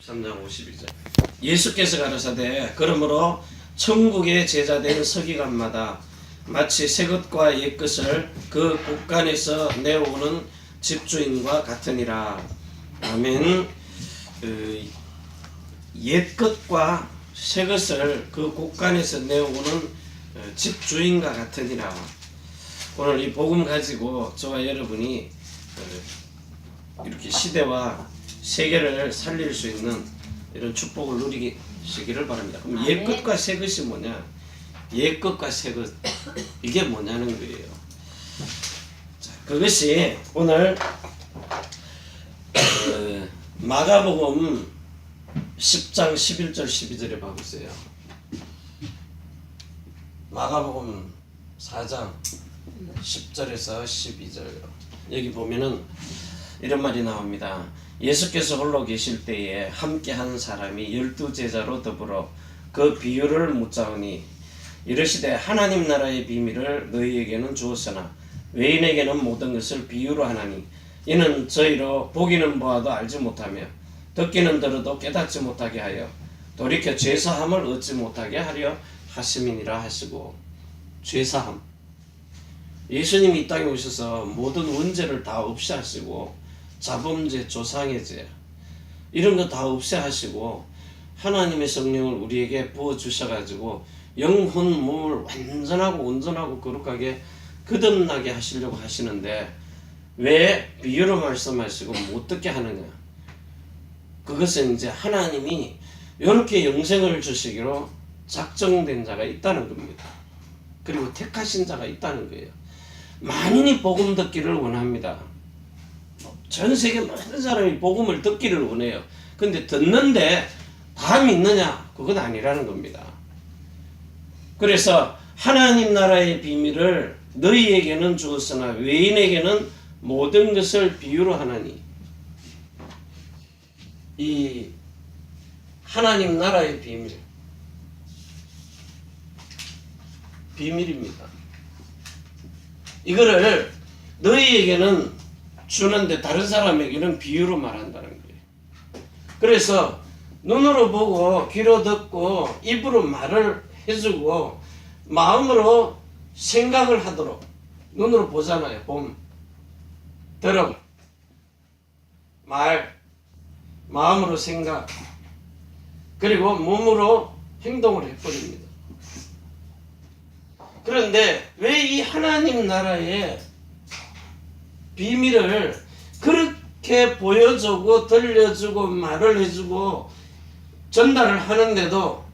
13장 52절. 예수께서 가라사대 그러므로 천국의 제자된 서기관마다 마치 새 것과 옛 것을 그 곳간에서 내어오는 집주인과 같으니라. 아멘. 옛 것과 새 것을 그 곳간에서 내어오는 집주인과 같으니라. 오늘 이 복음 가지고 저와 여러분이 이렇게 시대와 세계를 살릴 수 있는 이런 축복을 누리시기를 바랍니다. 그럼 옛 것과 새 것이 뭐냐? 옛 것과 새 것, 이게 뭐냐는 거예요. 자, 그것이 오늘 마가복음 10장 11절 12절에 봐보세요. 마가복음 4장 10절에서 12절 여기 보면은 이런 말이 나옵니다. 예수께서 홀로 계실 때에 함께 한 사람이 12제자로 더불어 그 비유를 묻자오니 이르시되 하나님 나라의 비밀을 너희에게는 주었으나 외인에게는 모든 것을 비유로 하나니 이는 저희로 보기는 보아도 알지 못하며 듣기는 들어도 깨닫지 못하게 하여 돌이켜 죄사함을 얻지 못하게 하려 하심이니라 하시고. 죄사함, 예수님이 이 땅에 오셔서 모든 원죄를 다 없애하시고 자범죄, 조상의 죄 이런 거 다 없애하시고 하나님의 성령을 우리에게 부어주셔가지고 영혼, 몸을 완전하고 온전하고 거룩하게 거듭나게 하시려고 하시는데 왜 비유로 말씀하시고 못 듣게 하느냐? 그것은 이제 하나님이 이렇게 영생을 주시기로 작정된 자가 있다는 겁니다. 그리고 택하신 자가 있다는 거예요. 만인이 복음 듣기를 원합니다. 전 세계 모든 사람이 복음을 듣기를 원해요. 근데 듣는데 다 믿느냐? 그건 아니라는 겁니다. 그래서 하나님 나라의 비밀을 너희에게는 주었으나 외인에게는 모든 것을 비유로 하나니. 이 하나님 나라의 비밀입니다. 이거를 너희에게는 주는데 다른 사람에게는 비유로 말한다는 거예요. 그래서 눈으로 보고 귀로 듣고 입으로 말을 해주고 마음으로 생각을 하도록. 눈으로 보잖아요. 봄, 들음, 말, 마음으로 생각, 그리고 몸으로 행동을 해버립니다. 그런데 왜 이 하나님 나라의 비밀을 그렇게 보여주고 들려주고 말을 해주고 전달을 하는데도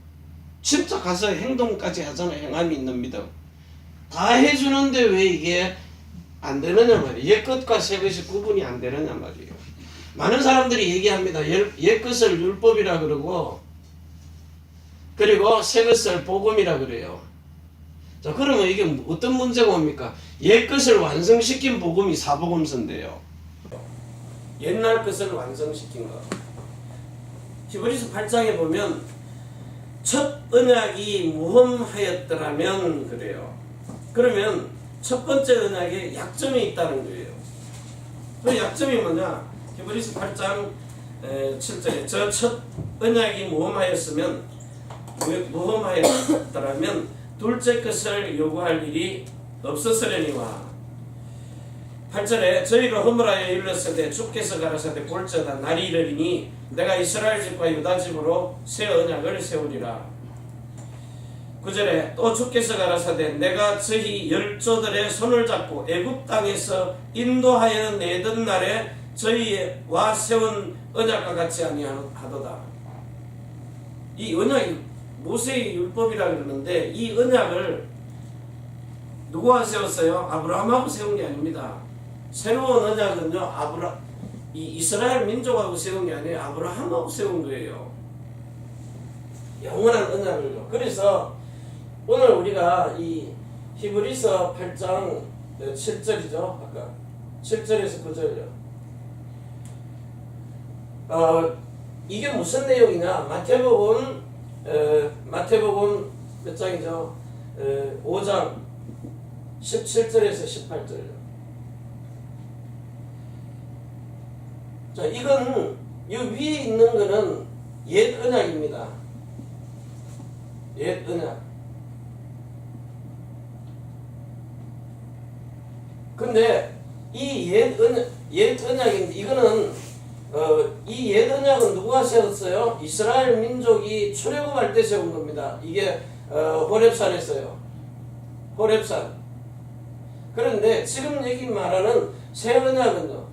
진짜 가서 행동까지 하잖아요. 행함이 있는 믿음. 다 해주는데 왜 이게 안 되느냐 말이에요. 옛 것과 새 것이 구분이 안 되느냐 말이에요. 많은 사람들이 얘기합니다. 옛 것을 율법이라 그러고 그리고 새 것을 복음이라 그래요. 자, 그러면 이게 어떤 문제가 옵니까? 옛 것을 완성시킨 복음이 사복음서인데요. 옛날 것을 완성시킨 거. 히브리서 8장에 보면 첫 언약이 무험하였더라면 그래요. 그러면 첫 번째 언약에 약점이 있다는 거예요. 그 약점이 뭐냐? 히브리서 8장 7절에 저 첫 언약이 무험하였으면 무험하였더라면 둘째 것을 요구할 일이 없었으려니와. 8절에 저희가 허물하여 일렀으되 주께서 가라사대 볼지어다 날이 이르리니 내가 이스라엘 집과 유다 집으로 새 언약을 세우리라. 9절에 또 주께서 가라사대 내가 저희 열조들의 손을 잡고 애굽 땅에서 인도하여 내던 날에 저희와 세운 언약과 같이 아니하도다. 이 언약이 모세의 율법이라 그러는데 이 언약을 누구와 세웠어요? 아브라함하고 세운 게 아닙니다. 새로운 언약은요, 이스라엘 민족하고 세운 게 아니에요. 아브라함하고 세운 거예요. 영원한 언약을요. 그래서 오늘 우리가 이 히브리서 8장 7절이죠. 아까 7절에서 9절이요. 이게 무슨 내용이냐? 마태복음 몇 장이죠? 5장 17절에서 18절이요. 자, 이건 이 위에 있는 거는 옛 언약입니다. 옛 언약. 근데 이 옛 언약인데 이거는 이 옛 언약은 누가 세웠어요? 이스라엘 민족이 출애굽할 때 세운 겁니다. 이게 호렙산에서요. 호렙산. 그런데 지금 여기 말하는 새 언약은요.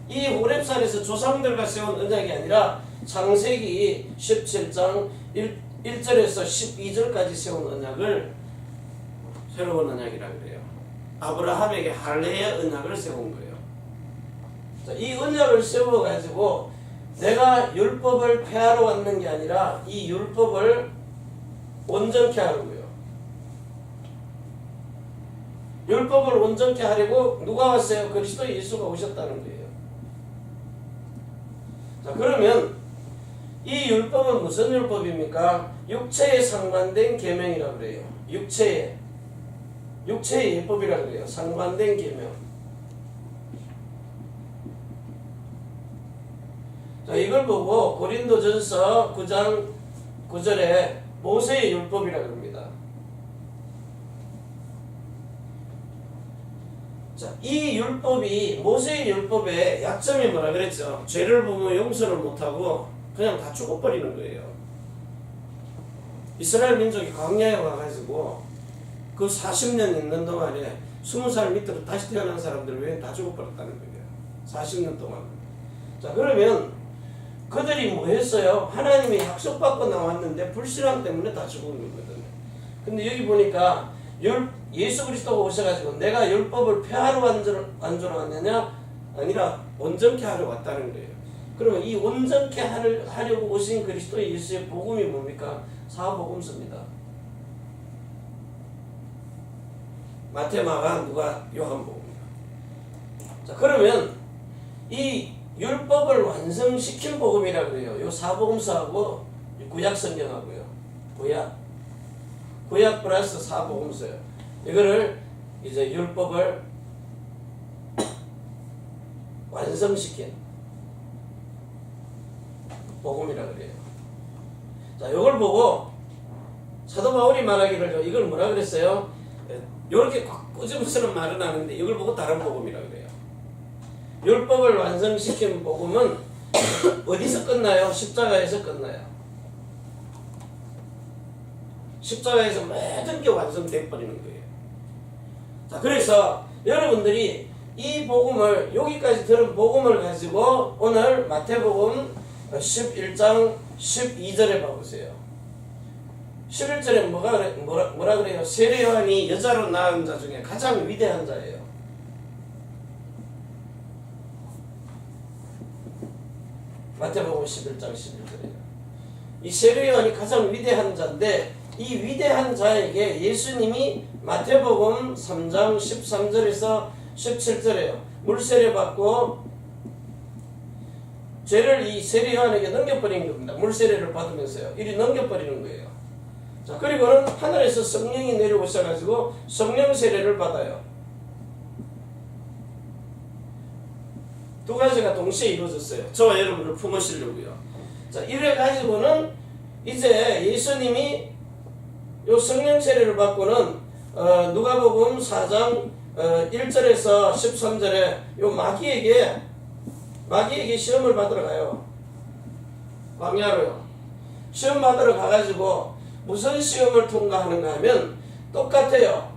이 호렙산에서 조상들과 세운 언약이 아니라 창세기 17장 1절에서 12절까지 세운 언약을 새로운 언약이라고 그래요. 아브라함에게 할례의 언약을 세운 거예요. 자, 이 언약을 세워가지고 내가 율법을 폐하러 왔는 게 아니라 이 율법을 온전케 하려고요. 율법을 온전케 하려고 누가 왔어요? 그리스도 예수가 오셨다는 거예요. 자, 그러면 이 율법은 무슨 율법입니까? 육체에 상관된 계명이라고 그래요. 육체의 예법이라고 그래요. 상관된 계명. 자, 이걸 보고 고린도전서 9장 9절에 모세의 율법이라고 합니다. 자, 이 율법이 모세의 율법의 약점이 뭐라 그랬죠? 죄를 보면 용서를 못하고 그냥 다 죽어버리는 거예요. 이스라엘 민족이 광야에 와가지고 그 40년 있는 동안에 20살 밑으로 다시 태어난 사람들 외에 다 죽어버렸다는 거예요. 40년 동안. 자, 그러면 그들이 뭐 했어요? 하나님이 약속받고 나왔는데 불신앙 때문에 다 죽은 거거든요. 근데 여기 보니까 예수 그리스도가 오셔가지고 내가 율법을 폐하러 안 주러 왔느냐? 아니라 온전케 하러 왔다는 거예요. 그러면 이 온전케 하려고 오신 그리스도 예수의 복음이 뭡니까? 사복음서입니다. 마태, 마가, 누가, 요한복음입니다. 자, 그러면 이 율법을 완성시킨 복음이라고 그래요. 요 사복음서하고 구약 성경하고요. 구약 플러스 사복음서요. 이거를 이제 율법을 완성시킨 복음이라고 그래요. 자, 이걸 보고 사도 바울이 말하기를 이걸 뭐라 그랬어요? 이렇게 꼬집어서는 말은 하는데 이걸 보고 다른 복음이라고 그래요. 율법을 완성시킨 복음은 어디서 끝나요? 십자가에서 끝나요. 십자가에서 모든 게 완성돼 버리는 거예요. 자, 그래서 여러분들이 이 복음을 여기까지 들은 복음을 가지고 오늘 마태복음 11장 12절에 봐보세요. 11절에 뭐라 그래요? 세례 요한이 여자로 낳은 자 중에 가장 위대한 자예요. 마태복음 11장 11절에요. 이 세례 요한이 가장 위대한 자인데 이 위대한 자에게 예수님이 마태복음 3장 13절에서 17절에요. 물세례 받고 죄를 이 세례 요한에게 넘겨버린 겁니다. 물세례를 받으면서요. 이리 넘겨버리는 거예요. 자, 그리고는 하늘에서 성령이 내려오셔가지고 성령 세례를 받아요. 두 가지가 동시에 이루어졌어요. 저와 여러분을 품으시려고요. 자, 이래가지고는 이제 예수님이 요 성령 세례를 받고는 누가복음 4장 1절에서 13절에 요 마귀에게 시험을 받으러 가요. 광야로요. 시험 받으러 가가지고 무슨 시험을 통과하는가 하면 똑같아요.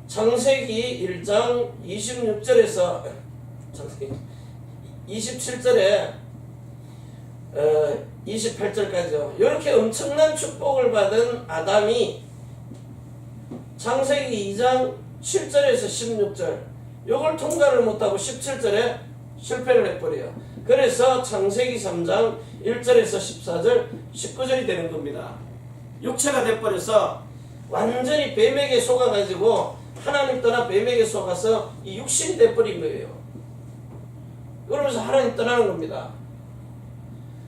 창세기 1장 26절에서 27절에 28절까지요. 이렇게 엄청난 축복을 받은 아담이 창세기 2장 7절에서 16절 이걸 통과를 못하고 17절에 실패를 해버려요. 그래서 창세기 3장 1절에서 14절 19절이 되는 겁니다. 육체가 돼버려서 완전히 뱀에게 속아가지고 하나님 떠나 뱀에게 속아서 이 육신이 돼버린 거예요. 그러면서 하나님 떠나는 겁니다.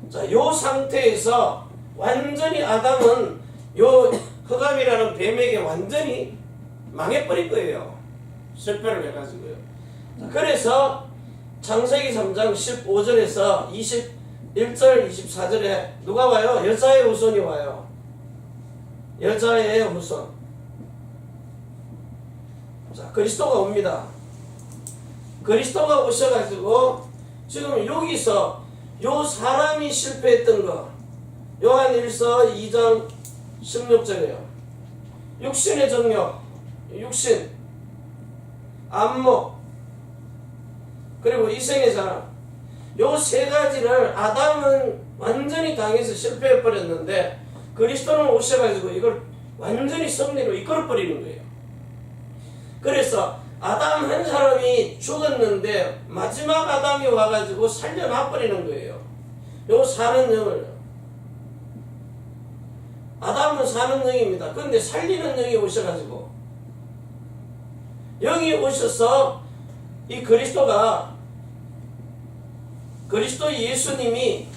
자, 요 상태에서 완전히 아담은 요 흑암이라는 뱀에게 완전히 망해버린 거예요. 실패를 해가지고요. 자, 그래서 창세기 3장 15절에서 1절 24절에 누가 와요? 여자의 후손이 와요. 여자의 후손. 자, 그리스도가 옵니다. 그리스도가 오셔가지고 지금 여기서 요 사람이 실패했던 거 요한 1서 2장 16절이에요. 육신의 정욕, 육신, 안목, 그리고 이생의 자랑, 요 세 가지를 아담은 완전히 당해서 실패해버렸는데 그리스도는 오셔가지고 이걸 완전히 승리로 이끌어버리는 거예요. 그래서 아담 한 사람이 죽었는데 마지막 아담이 와가지고 살려놔버리는 거예요. 요 사는 영을. 아담은 사는 영입니다. 근데 살리는 영이 오셔가지고 영이 오셔서 이 그리스도가 그리스도 예수님이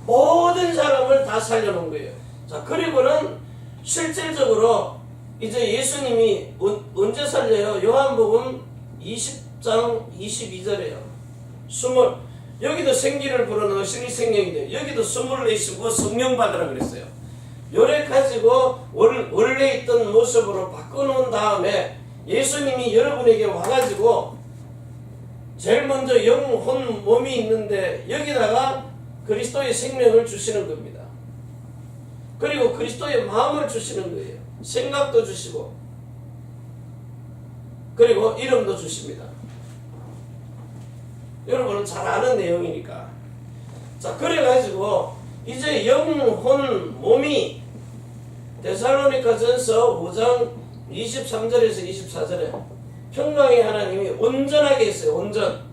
모든 사람을 다 살려놓은 거예요. 자, 그리고는 실질적으로 이제 예수님이 언제 살려요? 요한복음 20장 22절에요. 여기도 생기를 불어넣으시니 생명이 돼요. 여기도 24시고 성령 받으라 그랬어요. 요래 가지고 원래 있던 모습으로 바꿔놓은 다음에 예수님이 여러분에게 와가지고 제일 먼저 영혼 몸이 있는데 여기다가 그리스도의 생명을 주시는 겁니다. 그리고 그리스도의 마음을 주시는 거예요. 생각도 주시고 그리고 이름도 주십니다. 여러분은 잘 아는 내용이니까. 자, 그래가지고 이제 영혼 몸이 데살로니가전서 5장 23절에서 24절에 평강의 하나님이 온전하게 했어요. 온전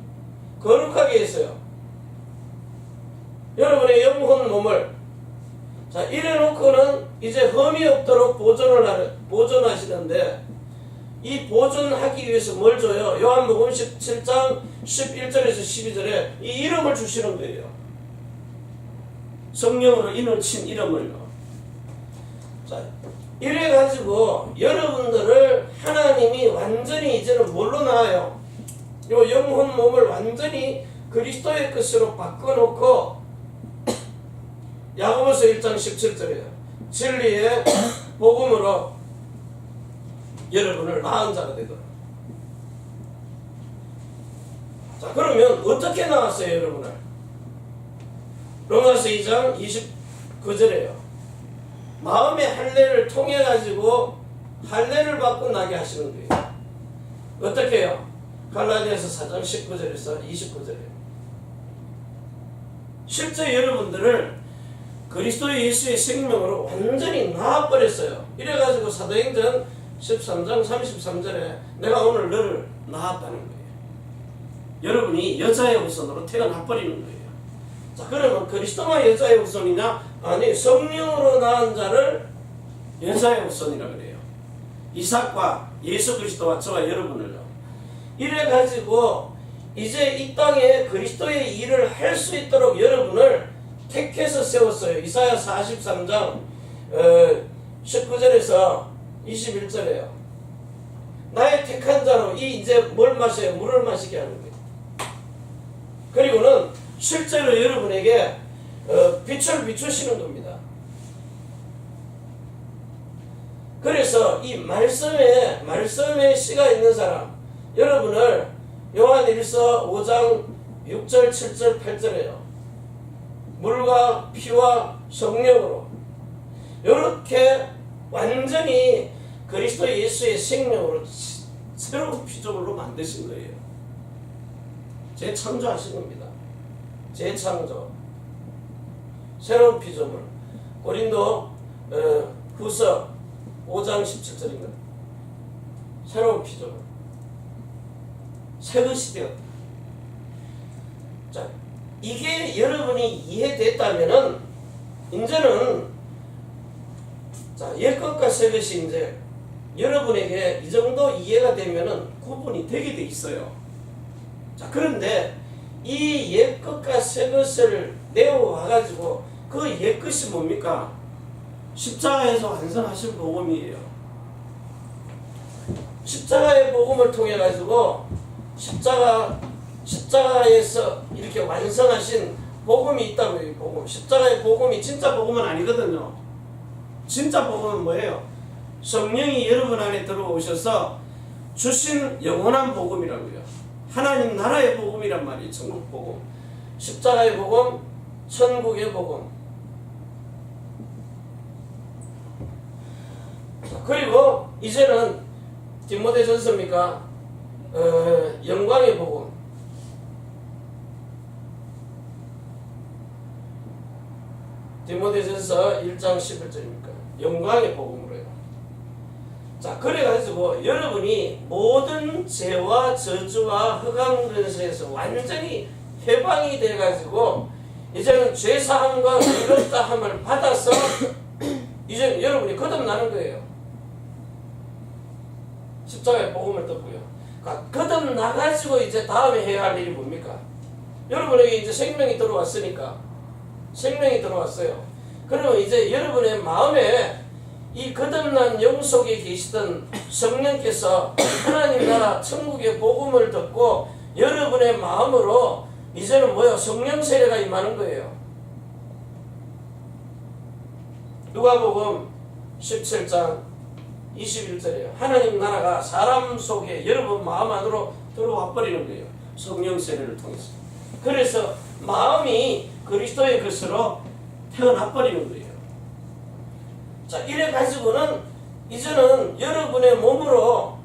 거룩하게 했어요. 여러분의 영혼 몸을 자 이래놓고는 이제 흠이 없도록 보존하시는데 이 보존하기 위해서 뭘 줘요? 요한복음 17장 11절에서 12절에 이 이름을 주시는 거예요. 성령으로 인을 친 이름을요. 자, 이래가지고 여러분들을 하나님이 완전히 이제는 뭘로 낳아요? 요 영혼 몸을 완전히 그리스도의 것으로 바꿔놓고 야고보서 1장 17절이에요. 진리의 복음으로 여러분을 낳은 자가 되도록. 자, 그러면 어떻게 낳았어요, 여러분을? 로마서 2장 29절이에요. 마음의 할례를 통해 가지고 할례를 받고 나게 하시는 거예요. 어떻게 해요? 갈라디아서 4장 19절에서 29절이에요. 실제 여러분들을 그리스도 예수의 생명으로 완전히 낳아버렸어요. 이래가지고 사도행전 13장 33절에 내가 오늘 너를 낳았다는 거예요. 여러분이 여자의 후손으로 태어나버리는 거예요. 자, 그러면 그리스도가 여자의 후손이냐? 아니, 성령으로 낳은 자를 여자의 후손이라 그래요. 이삭과 예수 그리스도와 저와 여러분을요. 이래가지고 이제 이 땅에 그리스도의 일을 할 수 있도록 여러분을 택해서 세웠어요. 이사야 43장 19절에서 21절에요. 나의 택한 자로 이제 뭘 마셔요? 물을 마시게 하는 거예요. 그리고는 실제로 여러분에게 빛을 비추시는 겁니다. 그래서 이 말씀에 씨가 있는 사람, 여러분을 요한 1서 5장 6절 7절 8절에요. 물과 피와 성령으로 이렇게 완전히 그리스도 예수의 생명으로 새로운 피조물로 만드신 거예요. 재창조하신 겁니다. 재창조. 새로운 피조물. 고린도 후서 5장 17절입니다. 새로운 피조물. 새것이 되었다. 자, 이게 여러분이 이해됐다면은 이제는 자, 옛것과 새것이 이제 여러분에게 이 정도 이해가 되면은 구분이 되게 돼 있어요. 자, 그런데 이 옛것과 새것을 내어와가지고 그 옛것이 뭡니까? 십자가에서 완성하신 복음이에요. 십자가의 복음을 통해 가지고 십자가에서 이렇게 완성하신 복음이 있다고요. 복음. 십자가의 복음이 진짜 복음은 아니거든요. 진짜 복음은 뭐예요? 성령이 여러분 안에 들어오셔서 주신 영원한 복음이라고요. 하나님 나라의 복음이란 말이에요. 천국 복음. 십자가의 복음, 천국의 복음. 그리고 이제는 디모데전서입니까? 영광의 복음. 디모데전서 1장 11절입니까? 영광의 복음으로요. 자, 그래가지고 여러분이 모든 죄와 저주와 흑암 근세에서 완전히 해방이 돼가지고 이제는 죄사함과 의롭다함을 받아서 이제 여러분이 거듭나는 거예요. 십자가의 복음을 듣고요. 그러니까 거듭나가지고 이제 다음에 해야 할 일이 뭡니까? 여러분에게 이제 생명이 들어왔으니까, 생명이 들어왔어요. 그러면 이제 여러분의 마음에 이 거듭난 영 속에 계시던 성령께서 하나님 나라 천국의 복음을 듣고 여러분의 마음으로 이제는 뭐예요? 성령 세례가 임하는 거예요. 누가복음 17장 21절이에요. 하나님 나라가 사람 속에 여러분 마음 안으로 들어와 버리는 거예요. 성령 세례를 통해서. 그래서 마음이 그리스도의 것으로 태어나 버리는 거예요. 자, 이래 가지고는 이제는 여러분의 몸으로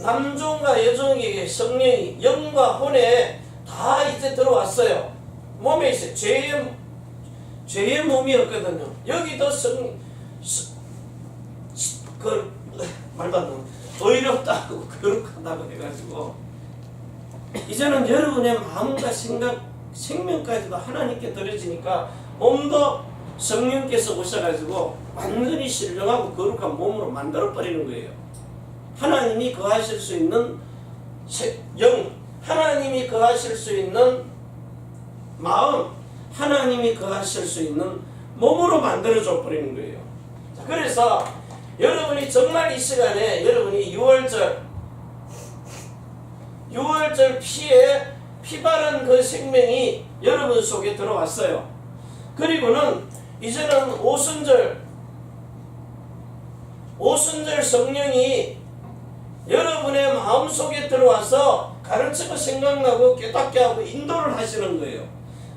남종과 여종에게 성령이 영과 혼에 다 이제 들어왔어요. 몸에 있어요. 죄의 몸이었거든요. 여기도 말도 안 되는 의롭다고 거룩하다고 해가지고 이제는 여러분의 마음과 생각, 생명까지도 하나님께 드려지니까 몸도 성령께서 오셔가지고 완전히 신령하고 거룩한 몸으로 만들어버리는 거예요. 하나님이 거하실 수 있는 영, 하나님이 거하실 수 있는 마음, 하나님이 거하실 수 있는 몸으로 만들어줘 버리는 거예요. 자, 그래서 여러분이 정말 이 시간에 여러분이 6월절 피에 피 바른 그 생명이 여러분 속에 들어왔어요. 그리고는 이제는 오순절 성령이 여러분의 마음속에 들어와서 가르치고 생각나고 깨닫게 하고 인도를 하시는 거예요.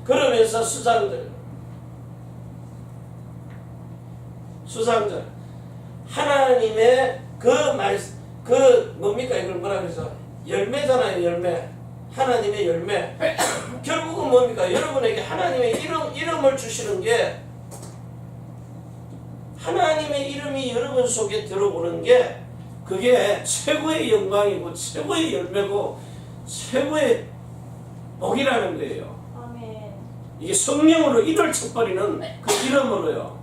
그러면서 수장절 하나님의 뭡니까? 이걸 뭐라 그래서 열매잖아요. 열매. 하나님의 열매. 결국은 뭡니까? 여러분에게 하나님의 이름을 주시는 게, 하나님의 이름이 여러분 속에 들어오는 게 그게 최고의 영광이고 최고의 열매고 최고의 복이라는 거예요. 아멘. 이게 성령으로 일을 쳐버리는 그 이름으로요.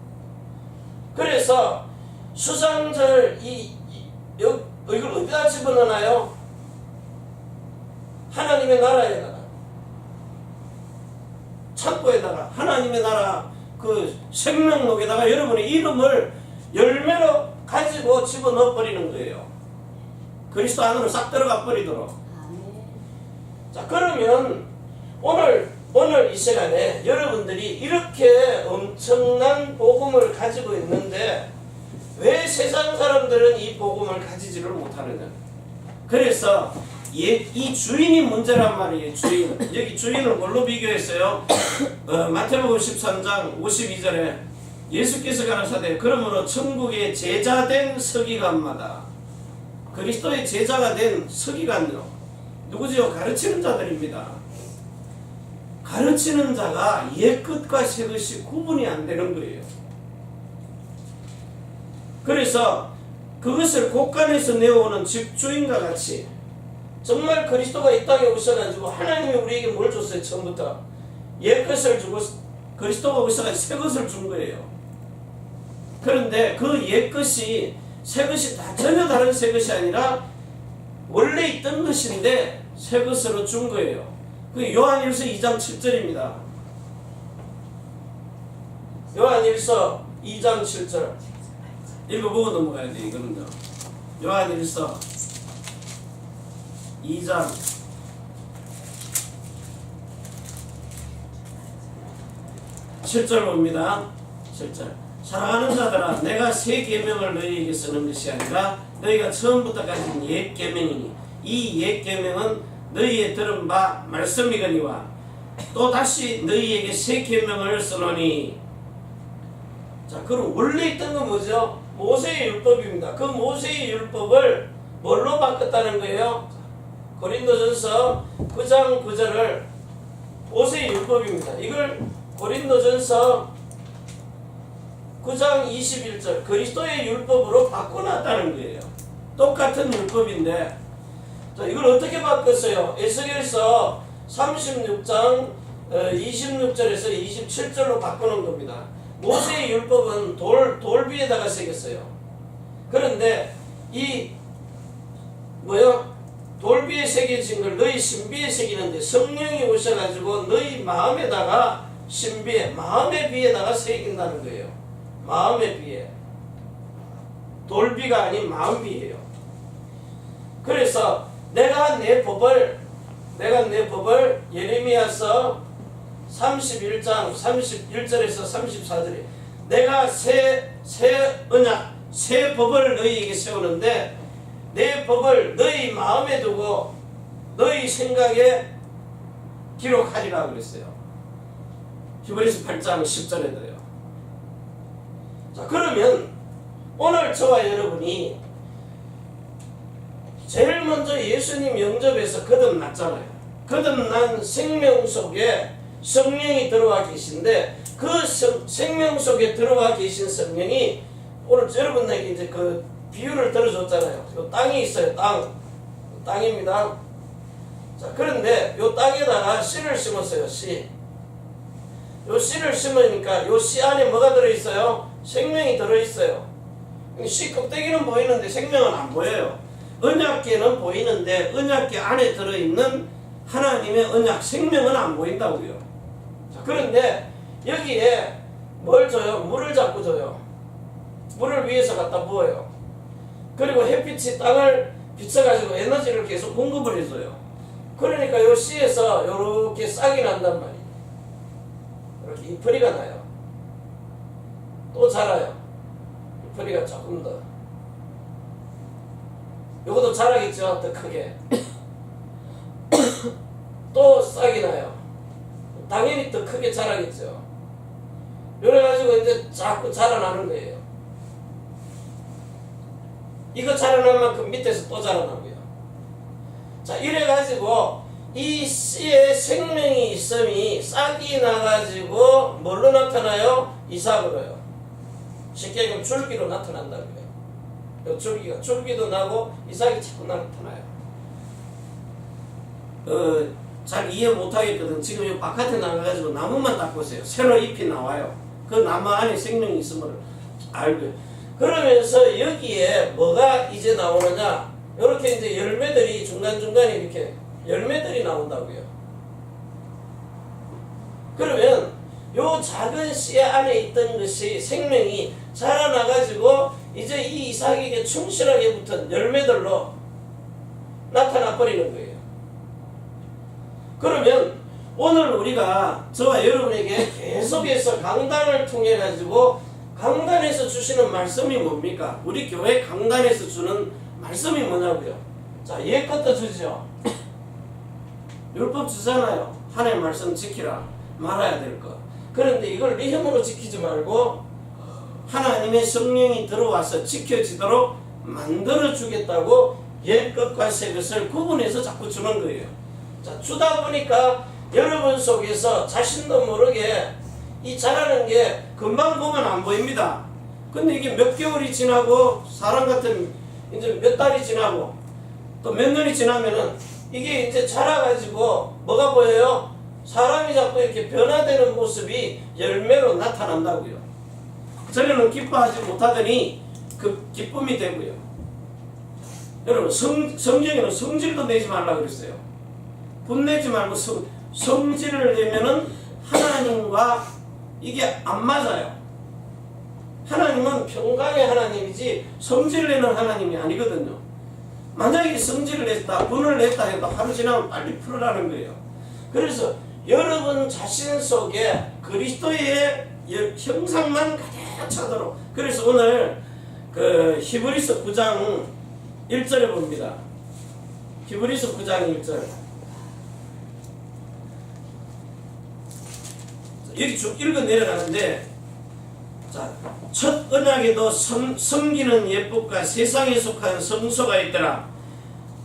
그래서 수장절 이걸 어디다 집어넣나요? 하나님의 나라에다가, 창고에다가, 하나님의 나라 그 생명록에다가 여러분의 이름을 열매로 가지고 집어넣어 버리는 거예요. 그리스도 안으로 싹 들어가 버리도록. 자, 그러면 오늘 이 시간에 여러분들이 이렇게 엄청난 복음을 가지고 있는데 왜 세상 사람들은 이 복음을 가지지를 못하느냐? 그래서 이 주인이 문제란 말이에요. 주인. 여기 주인을 뭘로 비교했어요? 마태복음 13장 52절에 예수께서 가라사대 그러므로 천국의 제자된 서기관마다, 그리스도의 제자가 된 서기관요, 누구지요? 가르치는 자들입니다. 가르치는 자가 옛것과 새것이 구분이 안 되는 거예요. 그래서 그것을 곳간에서 내어오는 집주인과 같이 정말 그리스도가 이 땅에 오셔가지고 하나님이 우리에게 뭘 줬어요? 처음부터 옛것을 주고 그리스도가 오셔가지고 새것을 준 거예요. 그런데 그 옛것이 새것이 다 전혀 다른 새것이 아니라 원래 있던 것인데 새것으로 준 거예요. 그 요한일서 2장 7절입니다. 요한일서 2장 7절 읽어보고 넘어가야 돼. 이거는요. 요한일서 2장 7절 봅니다. 7절. 사랑하는 자들아 내가 새 계명을 너희에게 쓰는 것이 아니라 너희가 처음부터 가진 옛 계명이니 이 옛 계명은 너희의 들은 바 말씀이거니와 또 다시 너희에게 새 계명을 쓰노니. 자, 그럼 원래 있던 건 뭐죠? 모세의 율법입니다. 그 모세의 율법을 뭘로 바꿨다는 거예요? 고린도전서 9장 9절을 모세의 율법입니다. 이걸 고린도전서 9장 21절 그리스도의 율법으로 바꿔놨다는 거예요. 똑같은 율법인데 자, 이걸 어떻게 바꿨어요? 에스겔서 36장 26절에서 27절로 바꿔놓은 겁니다. 모세의 율법은 돌 위에다가 새겼어요. 그런데 이 돌 위에 새겨진 걸 너희 신비에 새기는데 성령이 오셔가지고 너희 마음에다가 신비에 마음의 비에다가 새긴다는 거예요. 마음의 비에. 돌비가 아닌 마음비예요. 그래서 내가 내 법을 예레미야서 31장 31절에서 34절에 내가 새 언약 새 법을 너희에게 세우는데 내 법을 너희 마음에 두고 너희 생각에 기록하리라 그랬어요. 히브리서 8장 10절에도요. 자, 그러면 오늘 저와 여러분이 제일 먼저 예수님 영접에서 거듭났잖아요. 거듭난 생명 속에 성령이 들어와 계신데 그 생명 속에 들어와 계신 성령이 오늘 여러분에게 이제 그 비유를 들어줬잖아요. 요 땅이 있어요. 땅입니다. 자, 그런데 요 땅에다가 씨를 심었어요. 씨. 요 씨를 심으니까 요 씨 안에 뭐가 들어있어요? 생명이 들어있어요. 씨 껍데기는 보이는데 생명은 안 보여요. 언약궤는 보이는데 언약궤 안에 들어있는 하나님의 언약 생명은 안 보인다고요. 자, 그런데 여기에 뭘 줘요? 물을 자꾸 줘요. 물을 위에서 갖다 부어요. 그리고 햇빛이 땅을 비춰가지고 에너지를 계속 공급을 해줘요. 그러니까 요 씨에서 요렇게 싹이 난단 말이에요. 이렇게 잎풀이가 나요. 또 자라요. 잎풀이가 조금 더. 요것도 자라겠죠. 더 크게. 또 싹이 나요. 당연히 더 크게 자라겠죠. 이래가지고 이제 자꾸 자라나는 거예요. 이거 자라난 만큼 밑에서 또 자라나고요. 자, 이래가지고 이 씨에 생명이 있음이 싹이 나가지고 뭘로 나타나요? 이삭으로요. 쉽게 얘기하면 줄기로 나타난다고요. 요 줄기도 나고 이삭이 자꾸 나타나요. 잘 이해 못하겠거든. 지금 요 바깥에 나가가지고 나무만 딱 보세요. 새로 잎이 나와요. 그 나무 안에 생명이 있음을 알고요. 그러면서 여기에 뭐가 이제 나오느냐? 이렇게 이제 열매들이 중간중간에 이렇게 열매들이 나온다고요. 그러면 요 작은 씨 안에 있던 것이 생명이 자라나가지고 이제 이 이삭에게 충실하게 붙은 열매들로 나타나 버리는 거예요. 그러면 오늘 우리가 저와 여러분에게 계속해서 강단을 통해 가지고 강단에서 주시는 말씀이 뭡니까? 우리 교회 강단에서 주는 말씀이 뭐냐고요? 자, 옛 것도 주죠. 율법 주잖아요. 하나님의 말씀 지키라. 말아야 될 것. 그런데 이걸 네 힘으로 지키지 말고 하나님의 성령이 들어와서 지켜지도록 만들어 주겠다고 옛 것과 새 것을 구분해서 자꾸 주는 거예요. 자, 주다 보니까 여러분 속에서 자신도 모르게 이 자라는 게 금방 보면 안 보입니다. 근데 이게 몇 개월이 지나고 사람 같은 이제 몇 달이 지나고 또 몇 년이 지나면은 이게 이제 자라가지고 뭐가 보여요? 사람이 자꾸 이렇게 변화되는 모습이 열매로 나타난다고요. 전에는 기뻐하지 못하더니 그 기쁨이 되고요. 여러분 성경에는 성질도 내지 말라 그랬어요. 분내지 말고 성질을 내면은 하나님과 이게 안 맞아요. 하나님은 평강의 하나님이지 성질을 내는 하나님이 아니거든요. 만약에 성질을 냈다, 분을 냈다 해도 하루 지나면 빨리 풀으라는 거예요. 그래서 여러분 자신 속에 그리스도의 형상만 가득 차도록. 그래서 오늘 그 히브리서 9장 1절에 봅니다. 히브리서 9장 1절. 여기 쭉 읽어 내려가는데, 자, 첫 언약에도 섬기는 예법과 세상에 속한 성소가 있더라.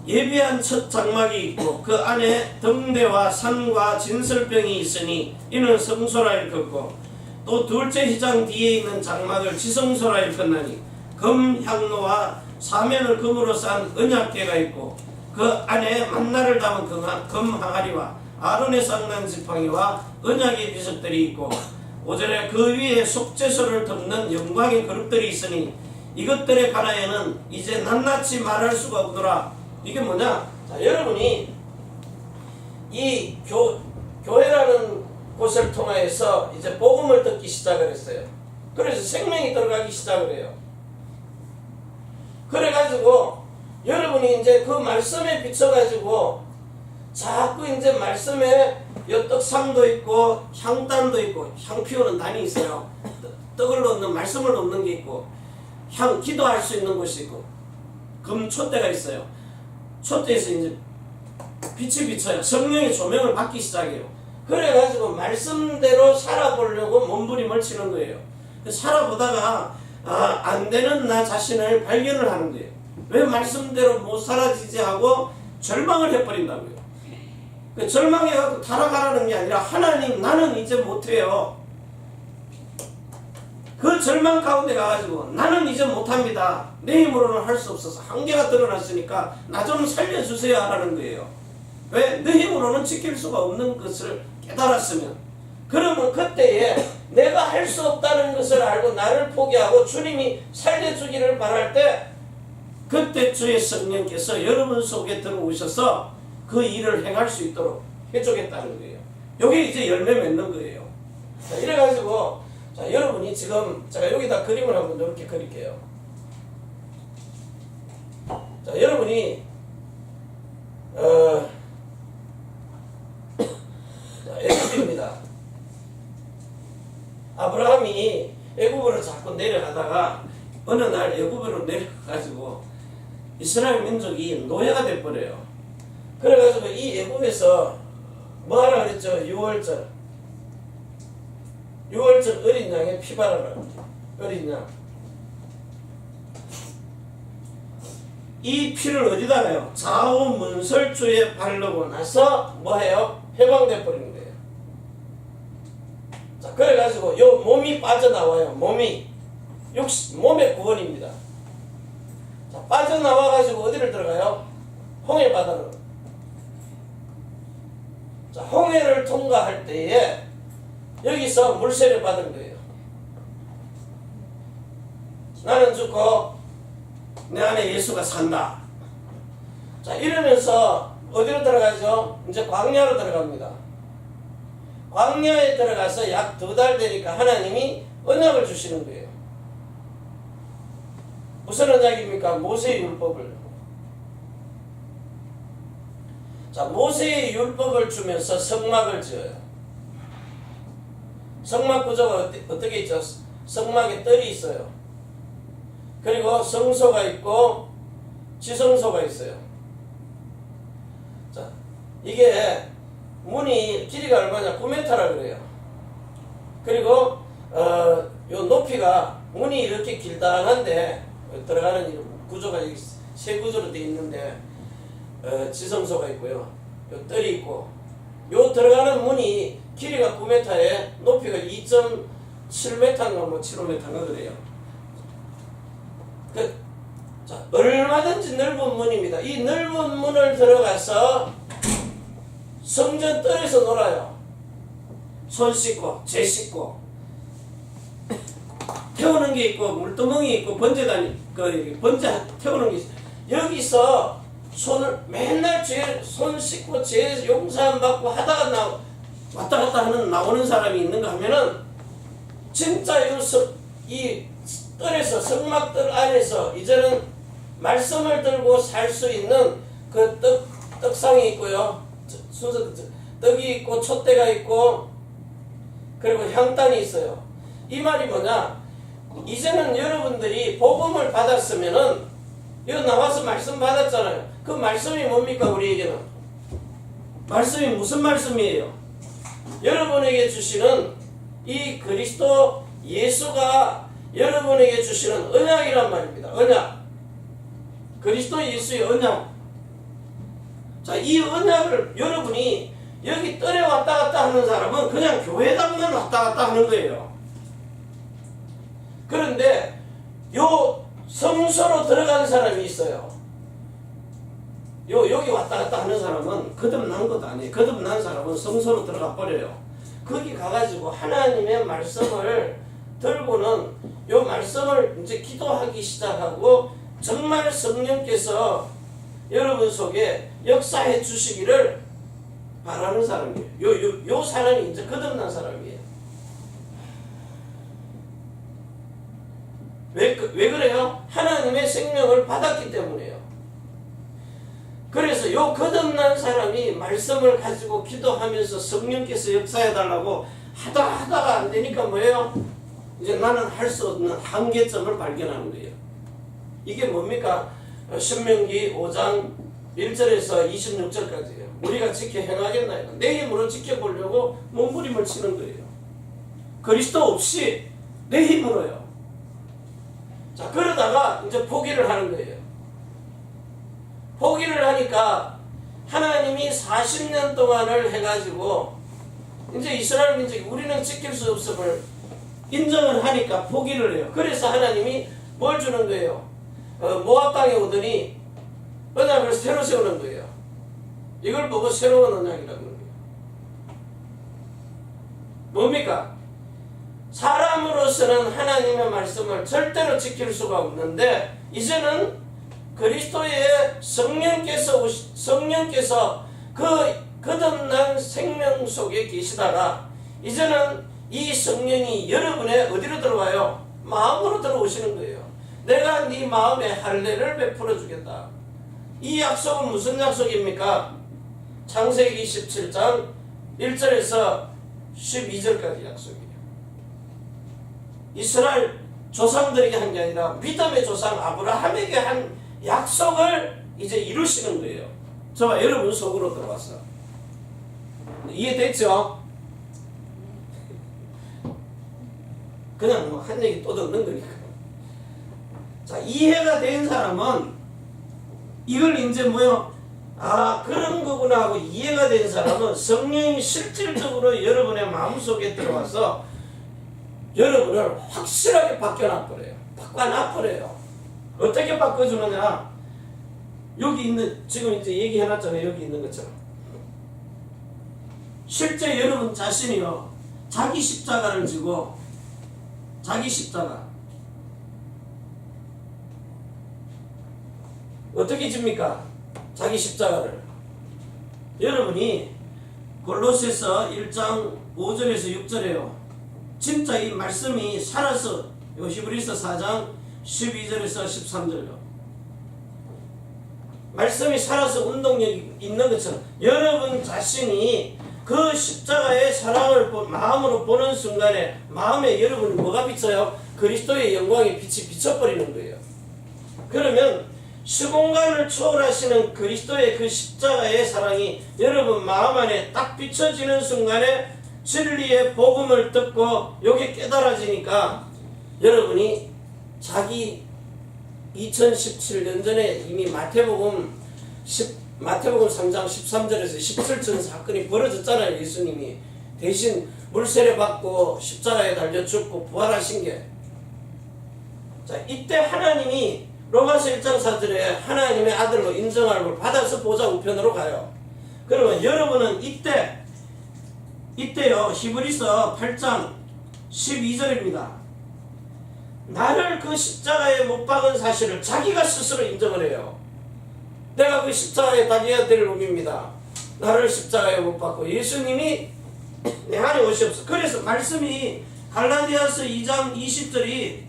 예비한 첫 장막이 있고 그 안에 등대와 산과 진설병이 있으니 이는 성소라 일컫고, 또 둘째 휘장 뒤에 있는 장막을 지성소라 일컫나니 금 향로와 사면을 금으로 싼 언약궤가 있고 그 안에 만나를 담은 금 항아리와 아론의 상단 지팡이와 언약의 비석들이 있고 5절에 그 위에 속죄소를 덮는 영광의 그릇들이 있으니 이것들에 관하여는 이제 낱낱이 말할 수가 없더라. 이게 뭐냐? 자, 여러분이 이 교회라는 곳을 통하여서 이제 복음을 듣기 시작을 했어요. 그래서 생명이 들어가기 시작을 해요. 그래가지고 여러분이 이제 그 말씀에 비춰가지고 자꾸 이제 말씀에 떡상도 있고 향단도 있고, 향 피우는 단이 있어요. 떡을 넣는, 말씀을 넣는 게 있고, 기도할 수 있는 곳이 있고, 금촛대가 있어요. 촛대에서 이제 빛이 비쳐요. 성령의 조명을 받기 시작해요. 그래가지고 말씀대로 살아보려고 몸부림을 치는 거예요. 살아보다가 안 되는 나 자신을 발견을 하는 거예요. 왜 말씀대로 못 살아지지 하고 절망을 해버린다고요. 절망해가지고 타락하라는 게 아니라, 하나님 나는 이제 못해요. 그 절망 가운데 가가지고 나는 이제 못합니다. 내 힘으로는 할 수 없어서 한계가 드러났으니까 나 좀 살려주세요 하라는 거예요. 왜? 내 힘으로는 지킬 수가 없는 것을 깨달았으면. 그러면 그때에 내가 할 수 없다는 것을 알고 나를 포기하고 주님이 살려주기를 바랄 때, 그때 주의 성령께서 여러분 속에 들어오셔서 그 일을 행할 수 있도록 해주겠다는 거예요. 이게 이제 열매 맺는 거예요. 자, 이래가지고, 자, 여러분이 지금, 제가 여기다 그림을 한번 이렇게 그릴게요. 자, 여러분이, 자, 애굽입니다. 아브라함이 애굽으로 자꾸 내려가다가 어느 날 애굽으로 내려가가지고 이스라엘 민족이 노예가 돼버려요. 그래가지고 이 애굽에서 뭐 하라 그랬죠? 6월절 어린 양의 피바라라. 어린 양. 이 피를 어디다가요? 좌우 문설주에 바르고 나서 뭐해요? 해방돼 버리는 거예요. 자, 그래가지고 요 몸이 빠져나와요. 몸의 구원입니다. 자, 빠져나와가지고 어디를 들어가요? 홍해 바다로. 자, 홍해를 통과할 때에 여기서 물세를 받은 거예요. 나는 죽고 내 안에 예수가 산다. 자, 이러면서 어디로 들어가죠? 이제 광야로 들어갑니다. 광야에 들어가서 약 2달 되니까 하나님이 언약을 주시는 거예요. 무슨 언약입니까? 모세의 율법을. 자, 모세의 율법을 주면서 성막을 지어요. 성막 구조가 어떻게 있죠? 성막에 뜰이 있어요. 그리고 성소가 있고 지성소가 있어요. 자, 이게 문이 길이가 얼마냐? 9m라 그래요. 그리고 요 높이가, 문이 이렇게 길다한데 들어가는 구조가 여기 세 구조로 되어 있는데, 지성소가 있고요. 요 뜰이 있고, 요 들어가는 문이 길이가 9m에 높이가 2.7m인가 뭐 7m인가 그래요. 자, 얼마든지 넓은 문입니다. 이 넓은 문을 들어가서 성전 뜰에서 놀아요. 손 씻고, 재 씻고, 태우는 게 있고, 물두멍이 있고, 번제단이, 번제 태우는 게 있어요. 여기서 손을 맨날 손 씻고, 죄 용서함 받고 하다가 왔다 갔다 하는, 나오는 사람이 있는가 하면은, 진짜 이 뜰에서, 성막뜰 안에서 이제는 말씀을 들고 살 수 있는 그 떡상이 있고요. 순서 떡이 있고 촛대가 있고 그리고 향단이 있어요. 이 말이 뭐냐? 이제는 여러분들이 복음을 받았으면은 여기 나와서 말씀 받았잖아요. 그 말씀이 뭡니까? 우리에게는 말씀이 무슨 말씀이에요? 여러분에게 주시는 이 그리스도 예수가 여러분에게 주시는 언약이란 말입니다. 언약. 그리스도 예수의 언약. 자, 이 언약을 여러분이 여기 뜰에 왔다 갔다 하는 사람은 그냥 교회당만 왔다 갔다 하는 거예요. 그런데 요 성소로 들어간 사람이 있어요. 여기 왔다 갔다 하는 사람은 거듭난 것도 아니에요. 거듭난 사람은 성소로 들어가 버려요. 거기 가가지고 하나님의 말씀을 들고는 요 말씀을 이제 기도하기 시작하고 정말 성령께서 여러분 속에 역사해 주시기를 바라는 사람이에요. 요 사람이 이제 거듭난 사람이에요. 왜 그래요? 하나님의 생명을 받았기 때문에요. 그래서 요 거듭난 사람이 말씀을 가지고 기도하면서 성령께서 역사해달라고 하다가 안 되니까 뭐예요? 이제 나는 할 수 없는 한계점을 발견하는 거예요. 이게 뭡니까? 신명기 5장 1절에서 26절까지예요. 우리가 지켜 행하겠나요? 내 힘으로 지켜보려고 몸부림을 치는 거예요. 그리스도 없이 내 힘으로요. 자, 그러다가 이제 포기를 하는 거예요. 포기를 하니까 하나님이 40년 동안을 해가지고 이제 이스라엘 민족이 우리는 지킬 수 없음을 인정을 하니까 포기를 해요. 그래서 하나님이 뭘 주는 거예요? 모압 땅에 오더니 언약을 새로 세우는 거예요. 이걸 보고 새로운 언약이라고 그래요. 뭡니까? 사람으로서는 하나님의 말씀을 절대로 지킬 수가 없는데 이제는 그리스도의 성령께서 그 거듭난 생명 속에 계시다가 이제는 이 성령이 여러분의 어디로 들어와요? 마음으로 들어오시는 거예요. 내가 네 마음에 할례를 베풀어 주겠다. 이 약속은 무슨 약속입니까? 창세기 17장 1절에서 12절까지 약속이에요. 이스라엘 조상들에게 한 게 아니라 믿음의 조상 아브라함에게 한 약속을 이제 이루시는 거예요. 저와 여러분 속으로 들어왔어. 이해됐죠? 그냥 뭐 한 얘기 또 듣는 거니까. 자, 이해가 된 사람은 이걸 이제 뭐요? 아, 그런 거구나 하고 이해가 된 사람은 성령이 실질적으로 여러분의 마음속에 들어와서 여러분을 확실하게 바꿔놔버려요. 바꿔놔버려요. 어떻게 바꿔주느냐? 여기 있는, 지금 이제 얘기해놨잖아요. 여기 있는 것처럼. 실제 여러분 자신이요. 자기 십자가를 지고, 자기 십자가. 어떻게 집니까? 자기 십자가를. 여러분이 골로새서 1장 5절에서 6절에요. 진짜 이 말씀이 살아서 히브리서 4장 12절에서 13절요. 말씀이 살아서 운동력이 있는 것처럼 여러분 자신이 그 십자가의 사랑을 마음으로 보는 순간에 마음에 여러분 뭐가 비쳐요? 그리스도의 영광의 빛이 비쳐버리는 거예요. 그러면 시공간을 초월하시는 그리스도의 그 십자가의 사랑이 여러분 마음 안에 딱 비춰지는 순간에 진리의 복음을 듣고 여기 깨달아지니까 여러분이 자기 2017년 전에 이미 마태복음 3장 13절에서 17천 사건이 벌어졌잖아요. 예수님이 대신 물세례 받고 십자가에 달려 죽고 부활하신 게. 자, 이때 하나님이 로마서 1장 4절에 하나님의 아들로 인정함을 받아서 보좌 우편으로 가요. 그러면 여러분은 이때요 히브리서 8장 12절입니다. 나를 그 십자가에 못 박은 사실을 자기가 스스로 인정을 해요. 내가 그 십자가에 달려야 될 놈입니다. 나를 십자가에 못 박고 예수님이 내 안에 오시옵소서. 그래서 말씀이 갈라디아서 2장 20절이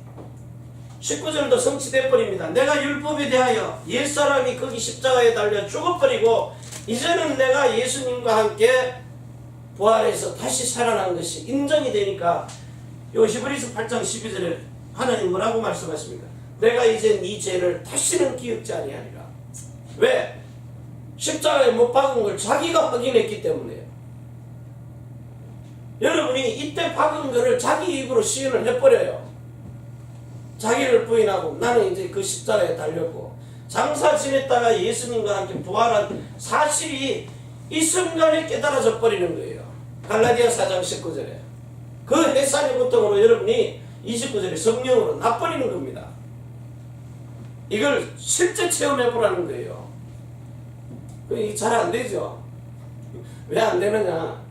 19절도 성취돼 버립니다. 내가 율법에 대하여 옛사람이 거기 십자가에 달려 죽어버리고 이제는 내가 예수님과 함께 부활해서 다시 살아난 것이 인정이 되니까 요 히브리서 8장 12절에 하나님 뭐라고 말씀하십니까? 내가 이제 네 죄를 다시는 기억지 아니하리라. 왜? 십자가에 못 박은 걸 자기가 확인했기 때문에요. 여러분이 이때 박은 거를 자기 입으로 시인을 해버려요. 자기를 부인하고 나는 이제 그 십자가에 달렸고 장사 지냈다가 예수님과 함께 부활한 사실이 이 순간에 깨달아져 버리는 거예요. 갈라디아 4장 19절에 그 해산의 고통으로 여러분이 29절에 성령으로 나버리는 겁니다. 이걸 실제 체험해보라는 거예요. 이게 잘 안되죠. 왜 안되느냐,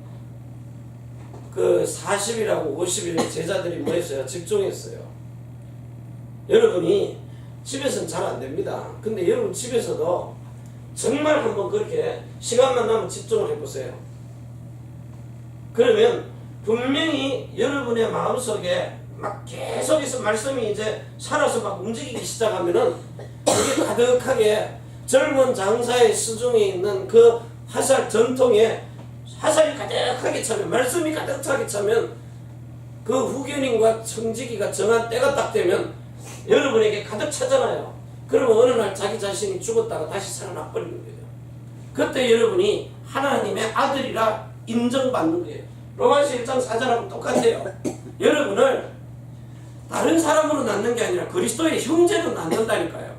그 40일하고 50일 제자들이 뭐 했어요? 집중했어요. 여러분이 집에서는 잘 안됩니다. 근데 여러분 집에서도 정말 한번 그렇게 시간만 나면 집중을 해보세요. 그러면 분명히 여러분의 마음속에 막 계속해서 말씀이 이제 살아서 막 움직이기 시작하면은 그게 가득하게 젊은 장사의 수중에 있는 그 화살 전통에 화살이 가득하게 차면, 말씀이 가득하게 차면 그 후견인과 청지기가 정한 때가 딱 되면 여러분에게 가득 차잖아요. 그러면 어느 날 자기 자신이 죽었다가 다시 살아나 버리는 거예요. 그때 여러분이 하나님의 아들이라 인정받는 거예요. 로마서 1장 4절하고 똑같아요. 여러분을 다른 사람으로 낳는 게 아니라 그리스도의 형제로 낳는다니까요.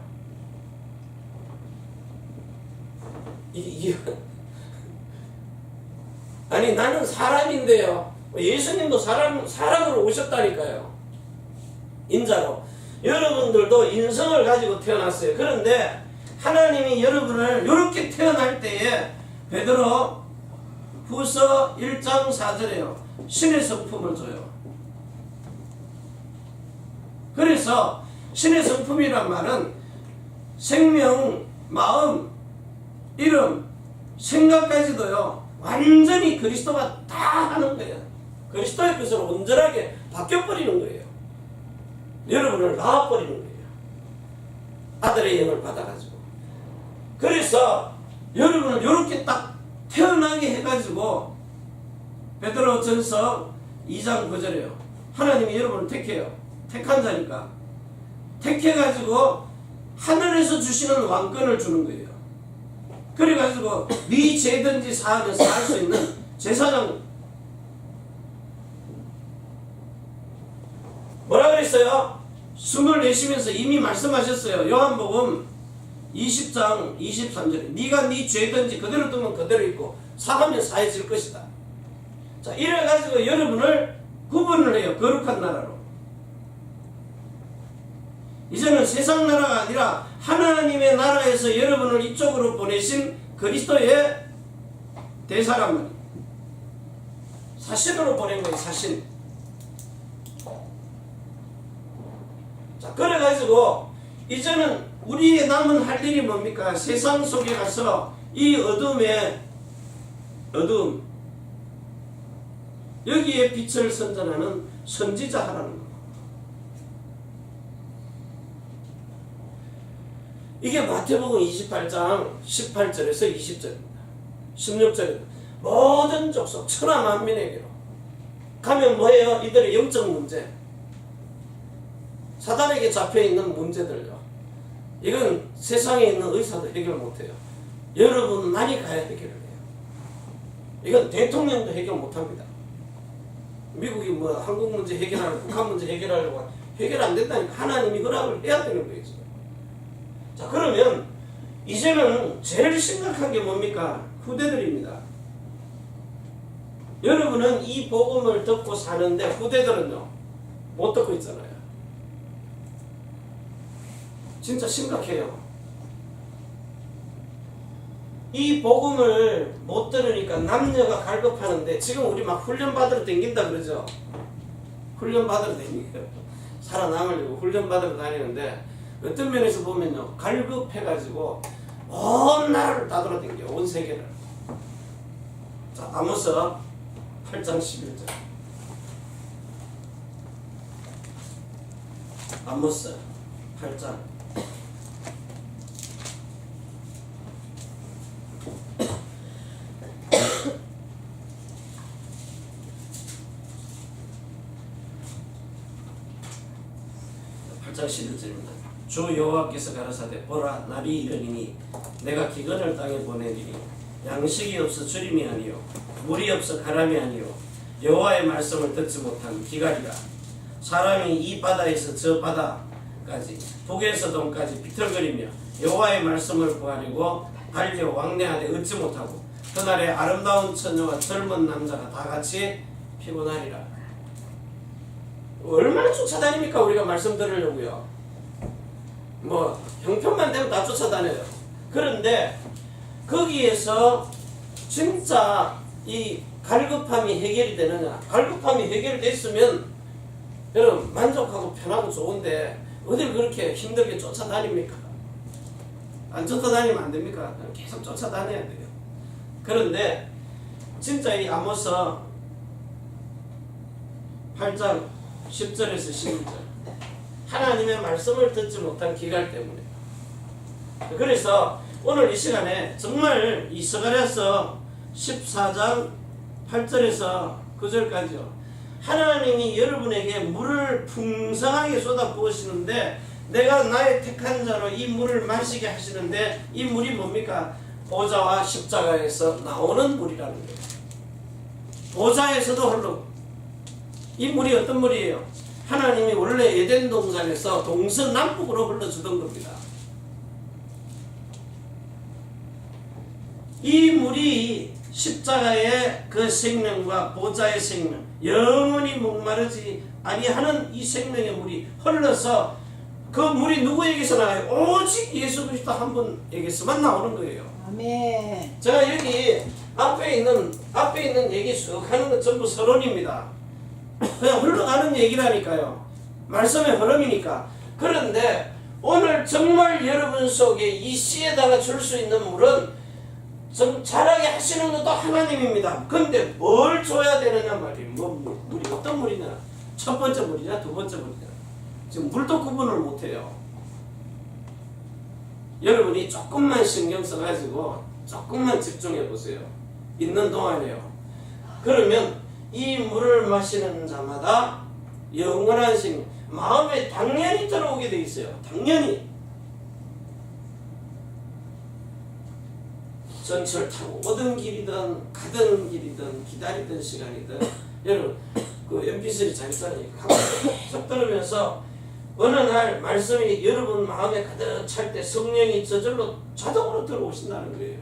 아니 나는 사람인데요. 예수님도 사람으로 오셨다니까요. 인자로. 여러분들도 인성을 가지고 태어났어요. 그런데 하나님이 여러분을 이렇게 태어날 때에 베드로 후서 1장 4절에요. 신의 성품을 줘요. 그래서 신의 성품이란 말은 생명, 마음, 이름, 생각까지도요. 완전히 그리스도가 다 하는 거예요. 그리스도의 것으로 온전하게 바뀌어버리는 거예요. 여러분을 낳아버리는 거예요. 아들의 영을 받아가지고. 그래서 여러분을 이렇게 딱 태어나게 해가지고 베드로 전서 2장 9절에요. 하나님이 여러분을 택해요. 택한 자니까. 택해가지고 하늘에서 주시는 왕권을 주는 거예요. 그래가지고 네 죄든지 사하면 사할 수 있는 제사장. 뭐라 그랬어요? 숨을 내쉬면서 이미 말씀하셨어요. 요한복음 20장 23절에 네가 네 죄든지 그대로 두면 그대로 있고 사하면 사해질 것이다. 자, 이래가지고 여러분을 구분을 해요. 거룩한 나라로. 이제는 세상 나라가 아니라 하나님의 나라에서 여러분을 이쪽으로 보내신 그리스도의 대사란 말이에요. 사신으로 보낸 거예요. 사신. 자, 그래가지고 이제는 우리의 남은 할 일이 뭡니까? 세상 속에 가서 이 어둠의 어둠, 여기에 빛을 선전하는 선지자 하라는 거예요. 이게 마태복음 28장 18절에서 20절입니다. 16절입니다. 모든 족속 천하 만민에게로 가면 뭐예요? 이들의 영적 문제, 사단에게 잡혀있는 문제들요. 이건 세상에 있는 의사도 해결 못해요. 여러분만이 가야 해결을 해요. 이건 대통령도 해결 못합니다. 미국이 뭐 한국 문제 해결하고 북한 문제 해결하려고 해결 안 된다니까 하나님이 허락을 해야 되는 거예요. 자, 그러면 이제는 제일 심각한 게 뭡니까? 후대들입니다. 여러분은 이 복음을 듣고 사는데 후대들은요 못 듣고 있잖아요. 진짜 심각해요. 이 복음을 못 들으니까 남녀가 갈급하는데 지금 우리 막 훈련 받으러 다닌다 그러죠. 훈련 받으러 다니니까 살아남으려고 훈련 받으러 다니는데 어떤 면에서 보면요 갈급해가지고 온 나라를 다 돌아다녀요. 온 세계를. 자, 아모스 8장 11절. 아모스 8장. 8장 11절입니다. 주 여호와께서 가라사대 보라 날이 이르리니 내가 기근을 땅에 보내리니 양식이 없어 주림이 아니요 물이 없어 가람이 아니요 여호와의 말씀을 듣지 못한 기갈이라. 사람이 이 바다에서 저 바다까지 북에서 동까지 비틀거리며 여호와의 말씀을 구하려고 달려 왕래하되 얻지 못하고 그날에 아름다운 처녀와 젊은 남자가 다 같이 피곤하리라. 얼마나 쫓아다닙니까? 우리가 말씀 들으려고요. 뭐 형편만 되면 다 쫓아다녀요. 그런데 거기에서 진짜 이 갈급함이 해결이 되느냐? 갈급함이 해결됐으면 여러분 만족하고 편하고 좋은데 어딜 그렇게 힘들게 쫓아다닙니까? 안 쫓아다니면 안 됩니까? 계속 쫓아다녀야 돼요. 그런데 진짜 이 아모스 8장 10절에서 11절 하나님의 말씀을 듣지 못한 기갈 때문에. 그래서 오늘 이 시간에 정말 이 스가랴서 14장 8절에서 9절까지요. 하나님이 여러분에게 물을 풍성하게 쏟아 부으시는데 내가 나의 택한 자로 이 물을 마시게 하시는데 이 물이 뭡니까? 보좌와 십자가에서 나오는 물이라는 거예요. 보좌에서도 흘러고. 이 물이 어떤 물이에요? 하나님이 원래 에덴 동산에서 동서남북으로 흘러주던 겁니다. 이 물이 십자가의 그 생명과 보좌의 생명, 영원히 목마르지 아니하는 이 생명의 물이 흘러서 그 물이 누구에게서 나와요? 오직 예수 그리스도 한 분에게서만 나오는 거예요. 아멘. 제가 여기 앞에 있는 얘기 쭉 하는 건 전부 서론입니다. 그냥 흘러가는 얘기라니까요. 말씀의 흐름이니까. 그런데 오늘 정말 여러분 속에 이 씨에다가 줄 수 있는 물은 좀 자라게 하시는 것도 하나님입니다. 근데 뭘 줘야 되느냐 말이에요. 물이 어떤 물이냐? 첫 번째 물이냐? 두 번째 물이냐? 지금 물도 구분을 못해요. 여러분이 조금만 신경 써가지고 조금만 집중해 보세요. 있는 동안에요. 그러면 이 물을 마시는 자마다 영원한 생명, 마음에 당연히 들어오게 돼 있어요. 당연히. 전철 타고 오던 길이든 가던 길이든 기다리던 시간이든 여러분 그 MP3 잘 있잖아요. 계속 들으면서 어느 날 말씀이 여러분 마음에 가득 찰 때 성령이 저절로 자동으로 들어오신다는 거예요.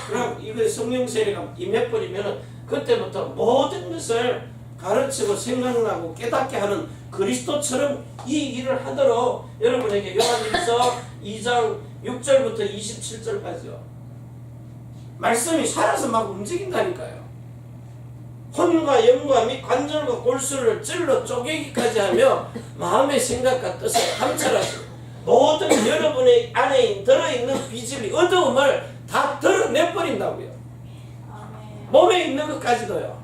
그럼 이거 성령 세례가 임해버리면 그때부터 모든 것을 가르치고 생각나고 깨닫게 하는 그리스도처럼 이 일을 하도록 여러분에게 요한일서 2장 6절부터 27절까지요. 말씀이 살아서 막 움직인다니까요. 혼과 영과 및 관절과 골수를 찔러 쪼개기까지 하며 마음의 생각과 뜻을 감찰하시고 모든 여러분의 안에 들어있는 비질이 어두움을 다 드러내버린다고요. 몸에 있는 것까지도요.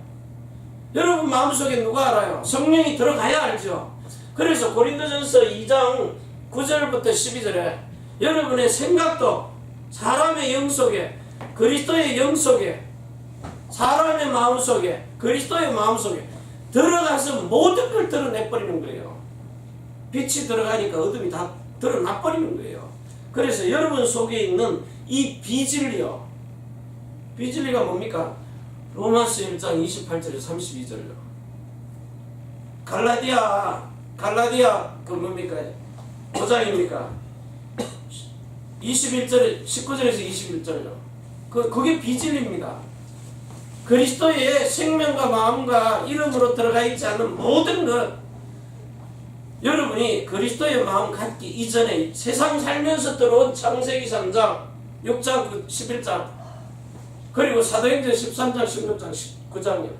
여러분 마음속에 누가 알아요? 성령이 들어가야 알죠. 그래서 고린도전서 2장 9절부터 12절에 여러분의 생각도 사람의 영 속에 그리스도의 영 속에 사람의 마음 속에 그리스도의 마음 속에 들어가서 모든 걸 드러내버리는 거예요. 빛이 들어가니까 어둠이 다 드러나버리는 거예요. 그래서 여러분 속에 있는 이 비진리요. 비진리가 뭡니까? 로마서 1장 28절에서 32절요. 갈라디아 그 뭡니까? 도장입니까? 21절에 19절에서 21절요. 그게 비진리입니다. 그리스도의 생명과 마음과 이름으로 들어가 있지 않은 모든 것, 여러분이 그리스도의 마음 갖기 이전에 세상 살면서 들어온 창세기 3장 6장 11장 그리고 사도행전 13장 16장 19장이요.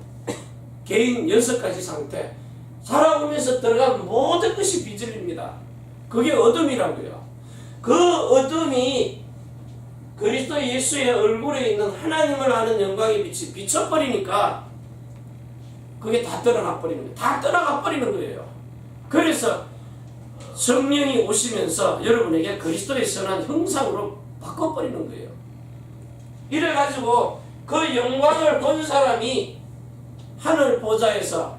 개인 6가지 상태 살아오면서 들어간 모든 것이 비진리입니다. 그게 어둠이라고요. 그 어둠이 그리스도 예수의 얼굴에 있는 하나님을 아는 영광의 빛이 비춰버리니까 그게 다 드러나버리는 거예요. 다 떠나가버리는 거예요. 그래서 성령이 오시면서 여러분에게 그리스도의 선한 형상으로 바꿔버리는 거예요. 이래가지고 그 영광을 본 사람이 하늘 보좌에서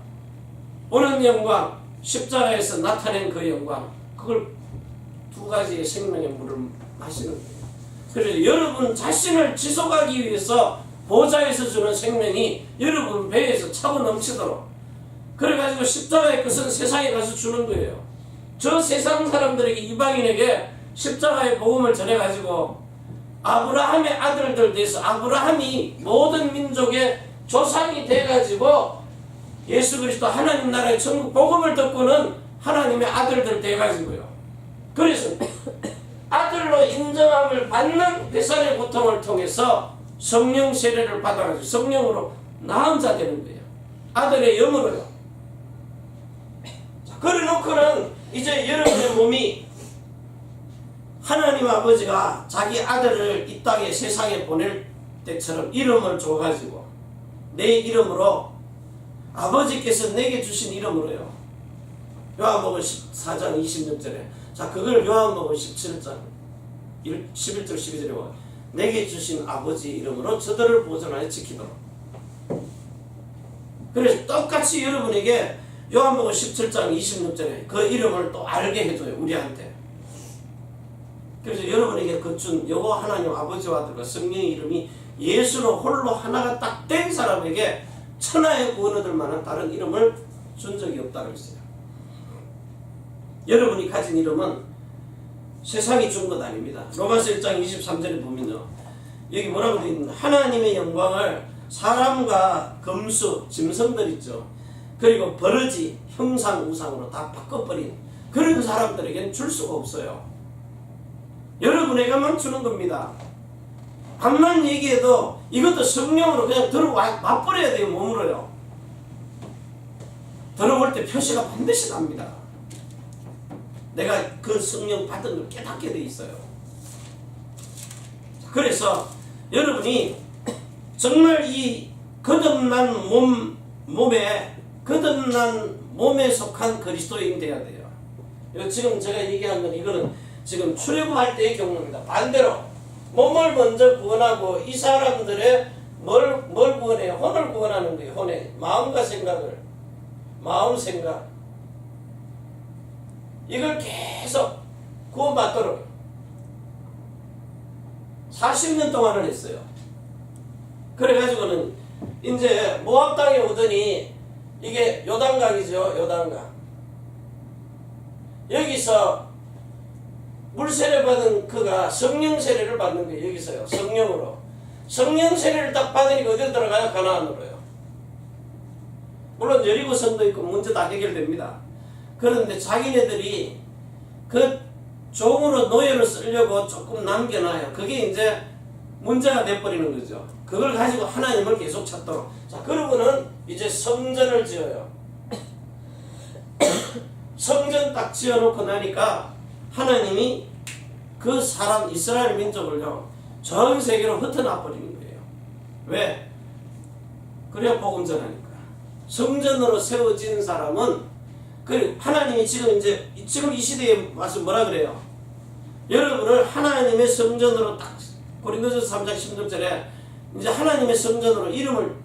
보는 영광, 십자가에서 나타낸 그 영광, 그걸 두 가지의 생명의 물을 마시는 거예요. 그래서 여러분 자신을 지속하기 위해서 보좌에서 주는 생명이 여러분 배에서 차고 넘치도록, 그래가지고 십자가의 것은 세상에 가서 주는 거예요. 저 세상 사람들에게, 이방인에게 십자가의 복음을 전해가지고 아브라함의 아들들 돼서 아브라함이 모든 민족의 조상이 돼가지고 예수 그리스도 하나님 나라의 천국 복음을 듣고는 하나님의 아들들 돼가지고요. 그래서 아들로 인정함을 받는 배산의 고통을 통해서 성령 세례를 받아가지고 성령으로 낳은 자 되는 거예요. 아들의 영으로요. 자, 그래 놓고는 이제 여러분의 몸이 하나님 아버지가 자기 아들을 이 땅에 세상에 보낼 때처럼 이름을 줘가지고 내 이름으로, 아버지께서 내게 주신 이름으로요. 요한복음 14장 26절에, 자 그걸 요한복음 17장 11절 12절에 보면 내게 주신 아버지 이름으로 저들을 보존하여 지키도록. 그래서 똑같이 여러분에게 요한복음 17장 26절에 그 이름을 또 알게 해줘요, 우리한테. 그래서 여러분에게 그 준 여호와 하나님 아버지와 아들과 성령의 이름이 예수로 홀로 하나가 딱 된 사람에게 천하의 구원 얻을 만한 다른 이름을 준 적이 없다고 했어요. 여러분이 가진 이름은 세상이 준 것 아닙니다. 로마서 1장 23절에 보면요, 여기 뭐라고 되어 있나, 하나님의 영광을 사람과 금수, 짐승들 있죠, 그리고 버러지, 형상, 우상으로 다 바꿔버린 그런 사람들에게는 줄 수가 없어요. 여러분에게만 주는 겁니다. 암만 얘기해도 이것도 성령으로 그냥 들어와 맛버려야 돼요. 몸으로요. 들어볼 때 표시가 반드시 납니다. 내가 그 성령 받은 걸 깨닫게 돼 있어요. 그래서 여러분이 정말 이 거듭난 몸에 속한 그리스도인 돼야 돼요. 지금 제가 얘기한 건 이거는 지금 출애굽할 때의 경우입니다. 반대로 몸을 먼저 구원하고 이 사람들의 뭘 구원해요? 혼을 구원하는 거예요. 혼에 마음과 생각을, 마음 생각, 이걸 계속 구원받도록 40년 동안을 했어요. 그래가지고는 이제 모압 땅에 오더니, 이게 요단강이죠, 요단강. 여기서 물 세례 받은 그가 성령 세례를 받는 거예요. 여기서요, 성령으로. 성령 세례를 딱 받으니까 어디로 들어가요? 가나안으로요. 물론 여리고 성도 있고 문제 다 해결됩니다. 그런데 자기네들이 그 종으로 노예를 쓰려고 조금 남겨놔요. 그게 이제 문제가 돼버리는 거죠. 그걸 가지고 하나님을 계속 찾도록. 자, 그러고는 이제 성전을 지어요. 성전 딱 지어놓고 나니까 하나님이 그 사람 이스라엘 민족을요 전 세계로 흩어놔버리는 거예요. 왜? 그래야 복음 전하니까. 성전으로 세워진 사람은, 그 하나님이 지금 이 시대에 와서 뭐라 그래요? 여러분을 하나님의 성전으로 딱, 고린도전서 3장 16절에 이제 하나님의 성전으로 이름을,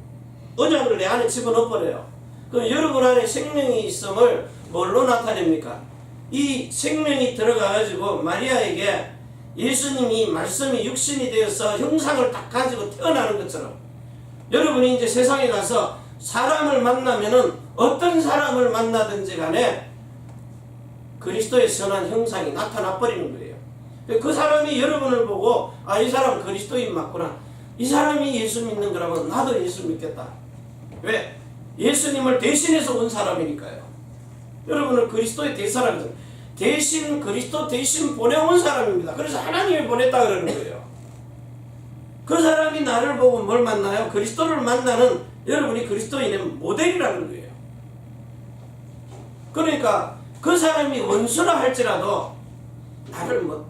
언약을 내 안에 집어넣어 버려요. 그럼 여러분 안에 생명이 있음을 뭘로 나타냅니까? 이 생명이 들어가가지고 마리아에게 예수님이 말씀이 육신이 되어서 형상을 딱 가지고 태어나는 것처럼, 여러분이 이제 세상에 가서 사람을 만나면은 어떤 사람을 만나든지 간에 그리스도의 선한 형상이 나타나 버리는 거예요. 그 사람이 여러분을 보고, 아, 이 사람 그리스도인 맞구나, 이 사람이 예수 믿는 거라면 나도 예수 믿겠다. 왜? 예수님을 대신해서 온 사람이니까요. 여러분은 그리스도의 대사람이죠. 대신, 그리스도 대신 보내온 사람입니다. 그래서 하나님이 보냈다 그러는 거예요. 그 사람이 나를 보고 뭘 만나요? 그리스도를 만나는, 여러분이 그리스도인의 모델이라는 거예요. 그러니까 그 사람이 원수라 할지라도 나를 뭐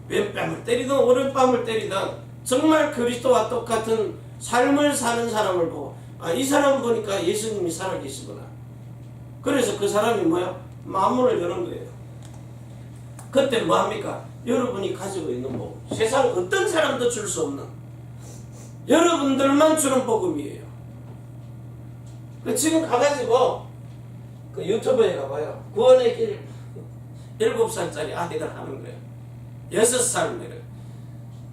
왼뺨을 때리든 오른뺨을 때리든 정말 그리스도와 똑같은 삶을 사는 사람을 보고, 아, 이 사람 보니까 예수님이 살아계시구나. 그래서 그 사람이 뭐야? 마음문을 여는 거예요. 그때 뭐합니까? 여러분이 가지고 있는 복음, 세상 어떤 사람도 줄 수 없는 여러분들만 주는 복음이에요. 지금 가가지고 그 유튜브에 가봐요. 구원의 길 7살짜리 아이들 하는 거예요. 6살 뭐 이래.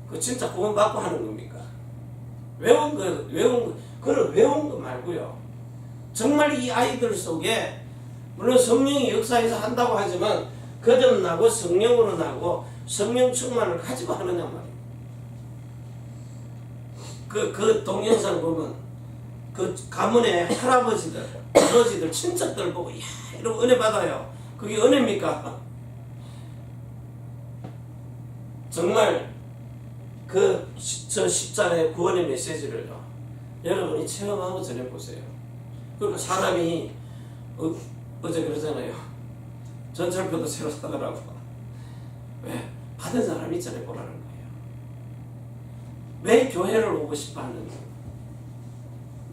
그 진짜 구원 받고 하는 겁니까? 그걸 외운 거 말고요. 정말 이 아이들 속에 물론 성령이 역사해서 한다고 하지만 거듭나고 성령으로 나고 성령 충만을 가지고 하느냐 말이에요. 그 동영상 보면 그 가문의 할아버지들, 아버지들, 친척들 보고 야 이러고 은혜 받아요. 그게 은혜입니까? 정말 저 십자가의 구원의 메시지를 여러분이 체험하고 전해보세요. 그러니까 사람이 어제 그러잖아요. 전철표도 새로 사더라고. 왜? 받은 사람이 전해보라는 거예요. 왜 교회를 오고 싶어 하는가?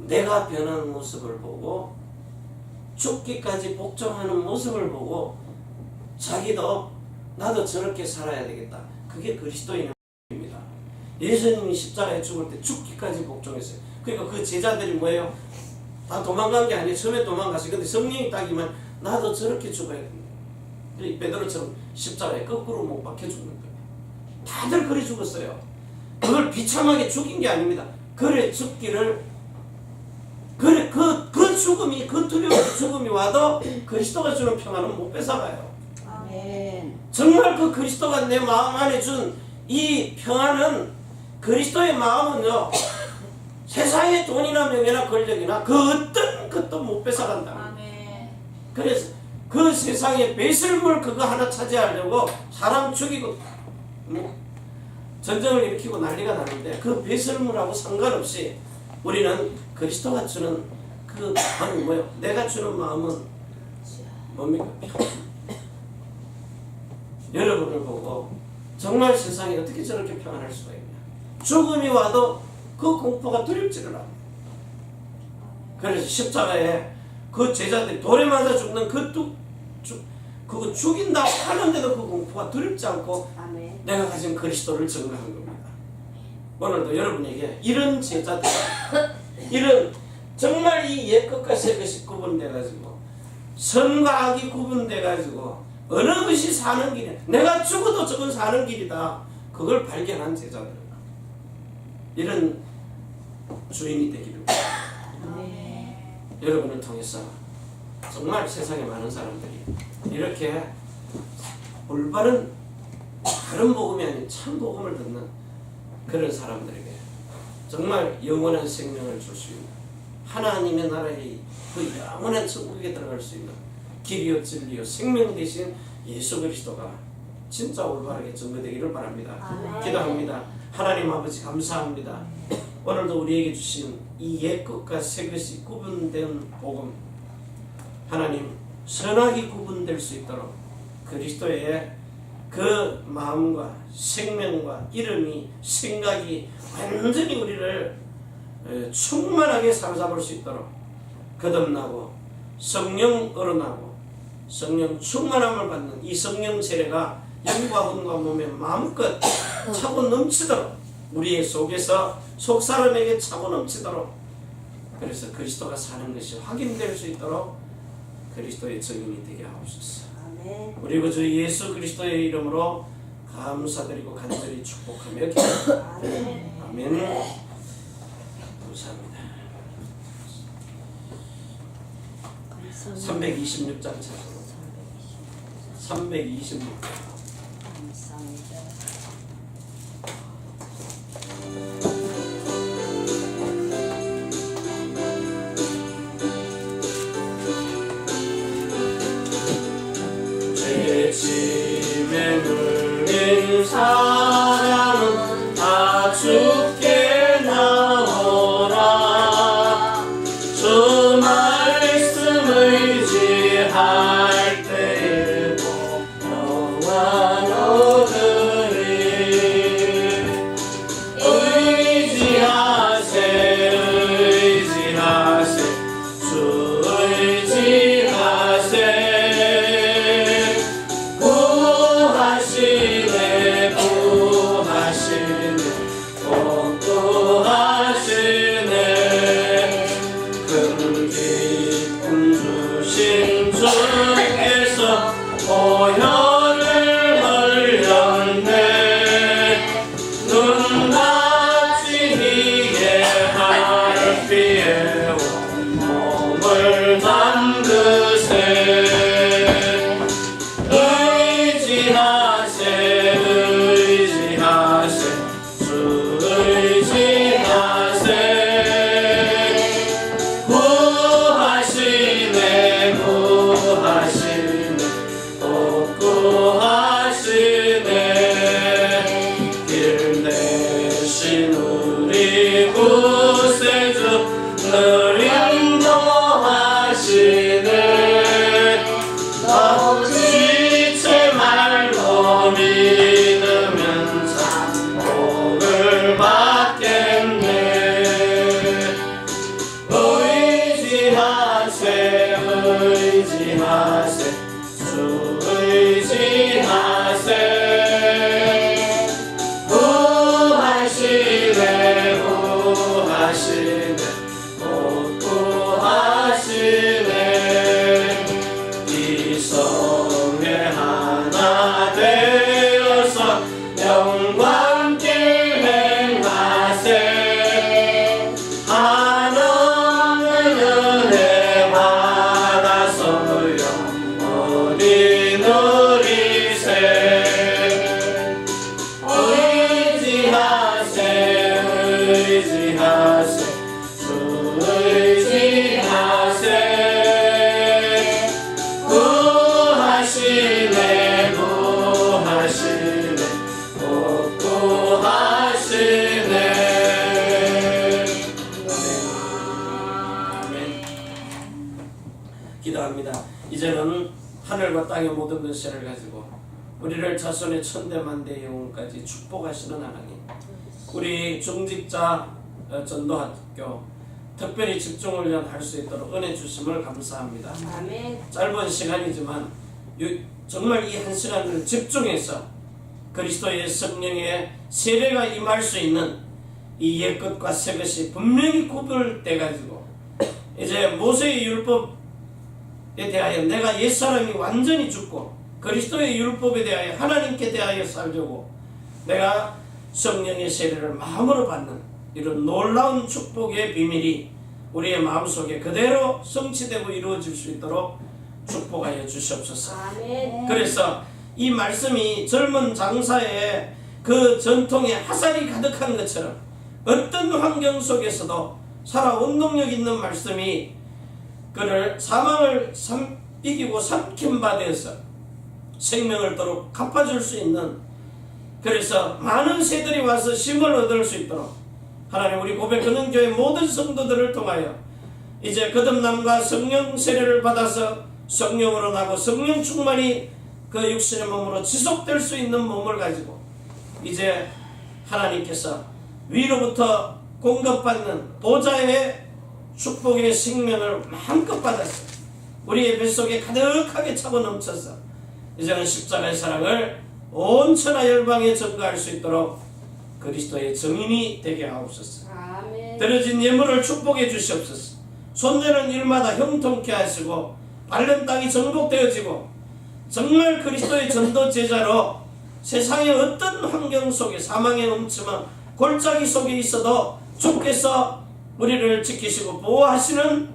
내가 변하는 모습을 보고 죽기까지 복종하는 모습을 보고 자기도 나도 저렇게 살아야 되겠다. 그게 그리스도인입니다. 예수님이 십자가에 죽을 때 죽기까지 복종했어요. 그러니까 그 제자들이 뭐예요? 다 도망간 게 아니에요. 처음에 도망갔어요. 근데 성령이 따기만 나도 저렇게 죽어야 된다. 베드로처럼 십자가에 거꾸로 못 박혀 죽는 거예요. 다들 그래 죽었어요. 그걸 비참하게 죽인 게 아닙니다. 그래 죽기를 그 죽음이 그 두려운 죽음이 와도 그리스도가 주는 평안은 못 뺏어가요. 아멘. 정말 그 그리스도가 내 마음 안에 준 이 평안은 그리스도의 마음은요 세상의 돈이나 명예나 권력이나 그 어떤 것도 못 뺏어간다. 아멘. 그래서 그 세상에 배설물 그거 하나 차지하려고 사람 죽이고 전쟁을 일으키고 난리가 나는데 그 배설물하고 상관없이 우리는 그리스도가 주는 그 마음이 뭐예요? 내가 주는 마음은 뭡니까? 여러분을 보고 정말 세상에 어떻게 저렇게 평안할 수가 있냐. 죽음이 와도 그 공포가 두렵지를 않아요. 그래서 십자가에 그 제자들이 돌에 맞아 죽는 그거 죽인다고 하는데도 그 공포가 두렵지 않고 아멘. 내가 가진 그리스도를 증거한 겁니다. 오늘도 여러분에게 이런 제자들, 이런 정말 이 옛것과 새것이 구분돼가지고 선과 악이 구분돼가지고 어느 것이 사는 길이야. 내가 죽어도 저건 사는 길이다. 그걸 발견한 제자들. 이런 주인이 되기를 여러분을 통해서 정말 세상에 많은 사람들이 이렇게 올바른 다른 복음이 아닌 참 복음을 듣는 그런 사람들에게 정말 영원한 생명을 줄 수 있는 하나님의 나라의 그 영원한 천국에 들어갈 수 있는 길이요 진리요 생명 되신 예수 그리스도가 진짜 올바르게 증거되기를 바랍니다. 아멘. 기도합니다. 하나님 아버지 감사합니다. 오늘도 우리에게 주신 이 옛것과 새것이 구분된 복음 하나님 선악이 구분될 수 있도록 그리스도의 그 마음과 생명과 이름이 생각이 완전히 우리를 충만하게 사로잡을 수 있도록 거듭나고 성령 어른하고 성령 충만함을 받는 이 성령 세례가 영과魂과 몸에 마음껏 차고 넘치도록 우리의 속에서 속사람에게 차고 넘치도록 그래서 그리스도가 사는 것이 확인될 수 있도록 그리스도의 증인이 되게 하옵소서. 아멘. 우리 그 주 예수 그리스도의 이름으로 감사드리고 간절히 축복하며 기도합니다. 아멘. 아멘. 감사합니다. 326장 찾아서 326장 감사합니다. 죄짐에 눌린 사람은 다 죽게 나오라. 주 말씀을 의지할 때에도 영원 얻으리. 을 만드세 의지하세 의지하세 주 의지하세 구하시네 구하시네 꼭 구하시네 길 대신 우리 구세주 늘 인도하시네 너 지체 말고 믿으면 참 복을 받겠네 의지하세 의지하세 주 의지하세 구하시네 구하시네 꼭 구하시네 이성에 하나 되어서 영광길 행하세 하나님의 은혜 받아서 영원히 누리세 의지하세 의지하세 주 의지하세 구하시네 구하시네 꼭 구하시네 아멘. 기도합니다. 이제는 하늘과 땅의 모든 것을 가지고 우리를 자손의 천대만대 영혼까지 축복하시는 하나님, 우리 중직자 전도학교 특별히 집중훈련 할 수 있도록 은혜 주심을 감사합니다. 아멘. 짧은 시간이지만 정말 이 한 시간을 집중해서 그리스도의 성령의 세례가 임할 수 있는 이 옛것과 새것이 분명히 구별돼 가지고 이제 모세의 율법에 대하여 내가 옛사람이 완전히 죽고 그리스도의 율법에 대하여 하나님께 대하여 살려고 내가 성령의 세례를 마음으로 받는 이런 놀라운 축복의 비밀이 우리의 마음속에 그대로 성취되고 이루어질 수 있도록 축복하여 주시옵소서. 아멘. 그래서 이 말씀이 젊은 장사의 그 전통의 화살이 가득한 것처럼 어떤 환경 속에서도 살아온 능력 있는 말씀이 그를 사망을 이기고 삼킨 바 되어서 생명을 도록 갚아줄 수 있는, 그래서 많은 새들이 와서 심을 얻을 수 있도록 하나님 우리 고백하는 교회 모든 성도들을 통하여 이제 거듭남과 성령 세례를 받아서 성령으로 나고 성령 충만이 그 육신의 몸으로 지속될 수 있는 몸을 가지고 이제 하나님께서 위로부터 공급받는 보좌의 축복의 생명을 마음껏 받아서 우리의 뱃속에 가득하게 차고 넘쳐서 이제는 십자가의 사랑을 온 천하 열방에 전가할 수 있도록 그리스도의 증인이 되게 하옵소서. 아멘. 들어진 예물을 축복해 주시옵소서. 손대는 일마다 형통케 하시고 밟는 땅이 정복되어지고 정말 그리스도의 전도 제자로 세상의 어떤 환경 속에 사망의 음침한 골짜기 속에 있어도 주께서 우리를 지키시고 보호하시는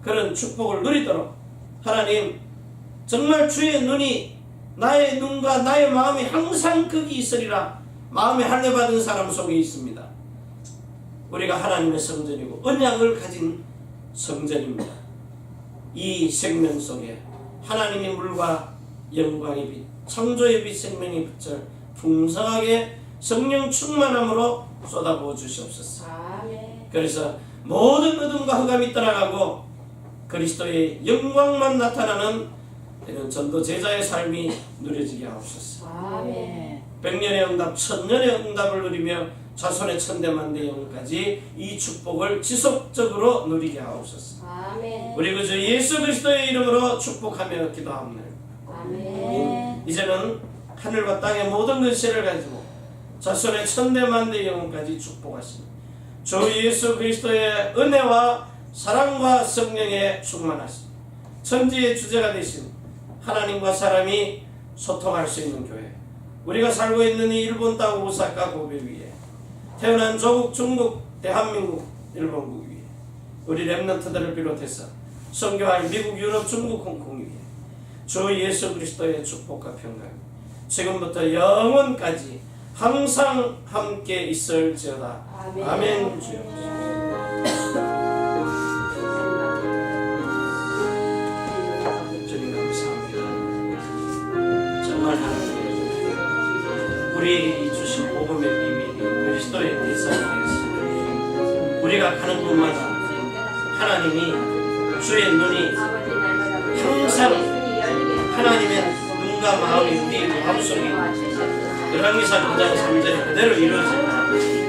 그런 축복을 누리도록 하나님 정말 주의 눈이 나의 눈과 나의 마음이 항상 거기 있으리라 마음에 할례 받은 사람 속에 있습니다. 우리가 하나님의 성전이고 언약을 가진 성전입니다. 이 생명 속에 하나님의 물과 영광의 빛, 창조의 빛, 생명의 빛을 풍성하게 성령 충만함으로 쏟아부어 주시옵소서. 아멘. 그래서 모든 어둠과 흑암이 떠나가고 그리스도의 영광만 나타나는 이런 전도 제자의 삶이 누려지게 하옵소서. 아멘. 백년의 응답, 천년의 응답을 누리며 자손의 천대만대 영까지 이 축복을 지속적으로 누리게 하옵소서. 아멘. 우리 그 주 예수 그리스도의 이름으로 축복하며 기도합니다. 아멘. 이제는 하늘과 땅의 모든 근세를 가지고 자손의 천대만대 영까지 축복하시니 주 예수 그리스도의 은혜와 사랑과 성령의 충만하심, 천지의 주제가 되신 하나님과 사람이 소통할 수 있는 교회, 우리가 살고 있는 이 일본 땅 오사카 고베 위에 태어난 조국 중국 대한민국 일본국 위에 우리 렘넌트들을 비롯해서 선교할 미국, 유럽, 중국, 홍콩 위에 주 예수 그리스도의 축복과 평강 지금부터 영원까지 항상 함께 있을지어다. 아멘. 주여. 주님 감사합니다. 정말 하나님 우리에게 주신 복음의 비밀이 그리스도의 대상이 되었습니다. 우리가 가는 곳마다 하나님이 주의 눈이 항상 하나님의 눈과 마음이 우리 마음속에 열왕기상 9장 3절에 그대로 이루어집니다.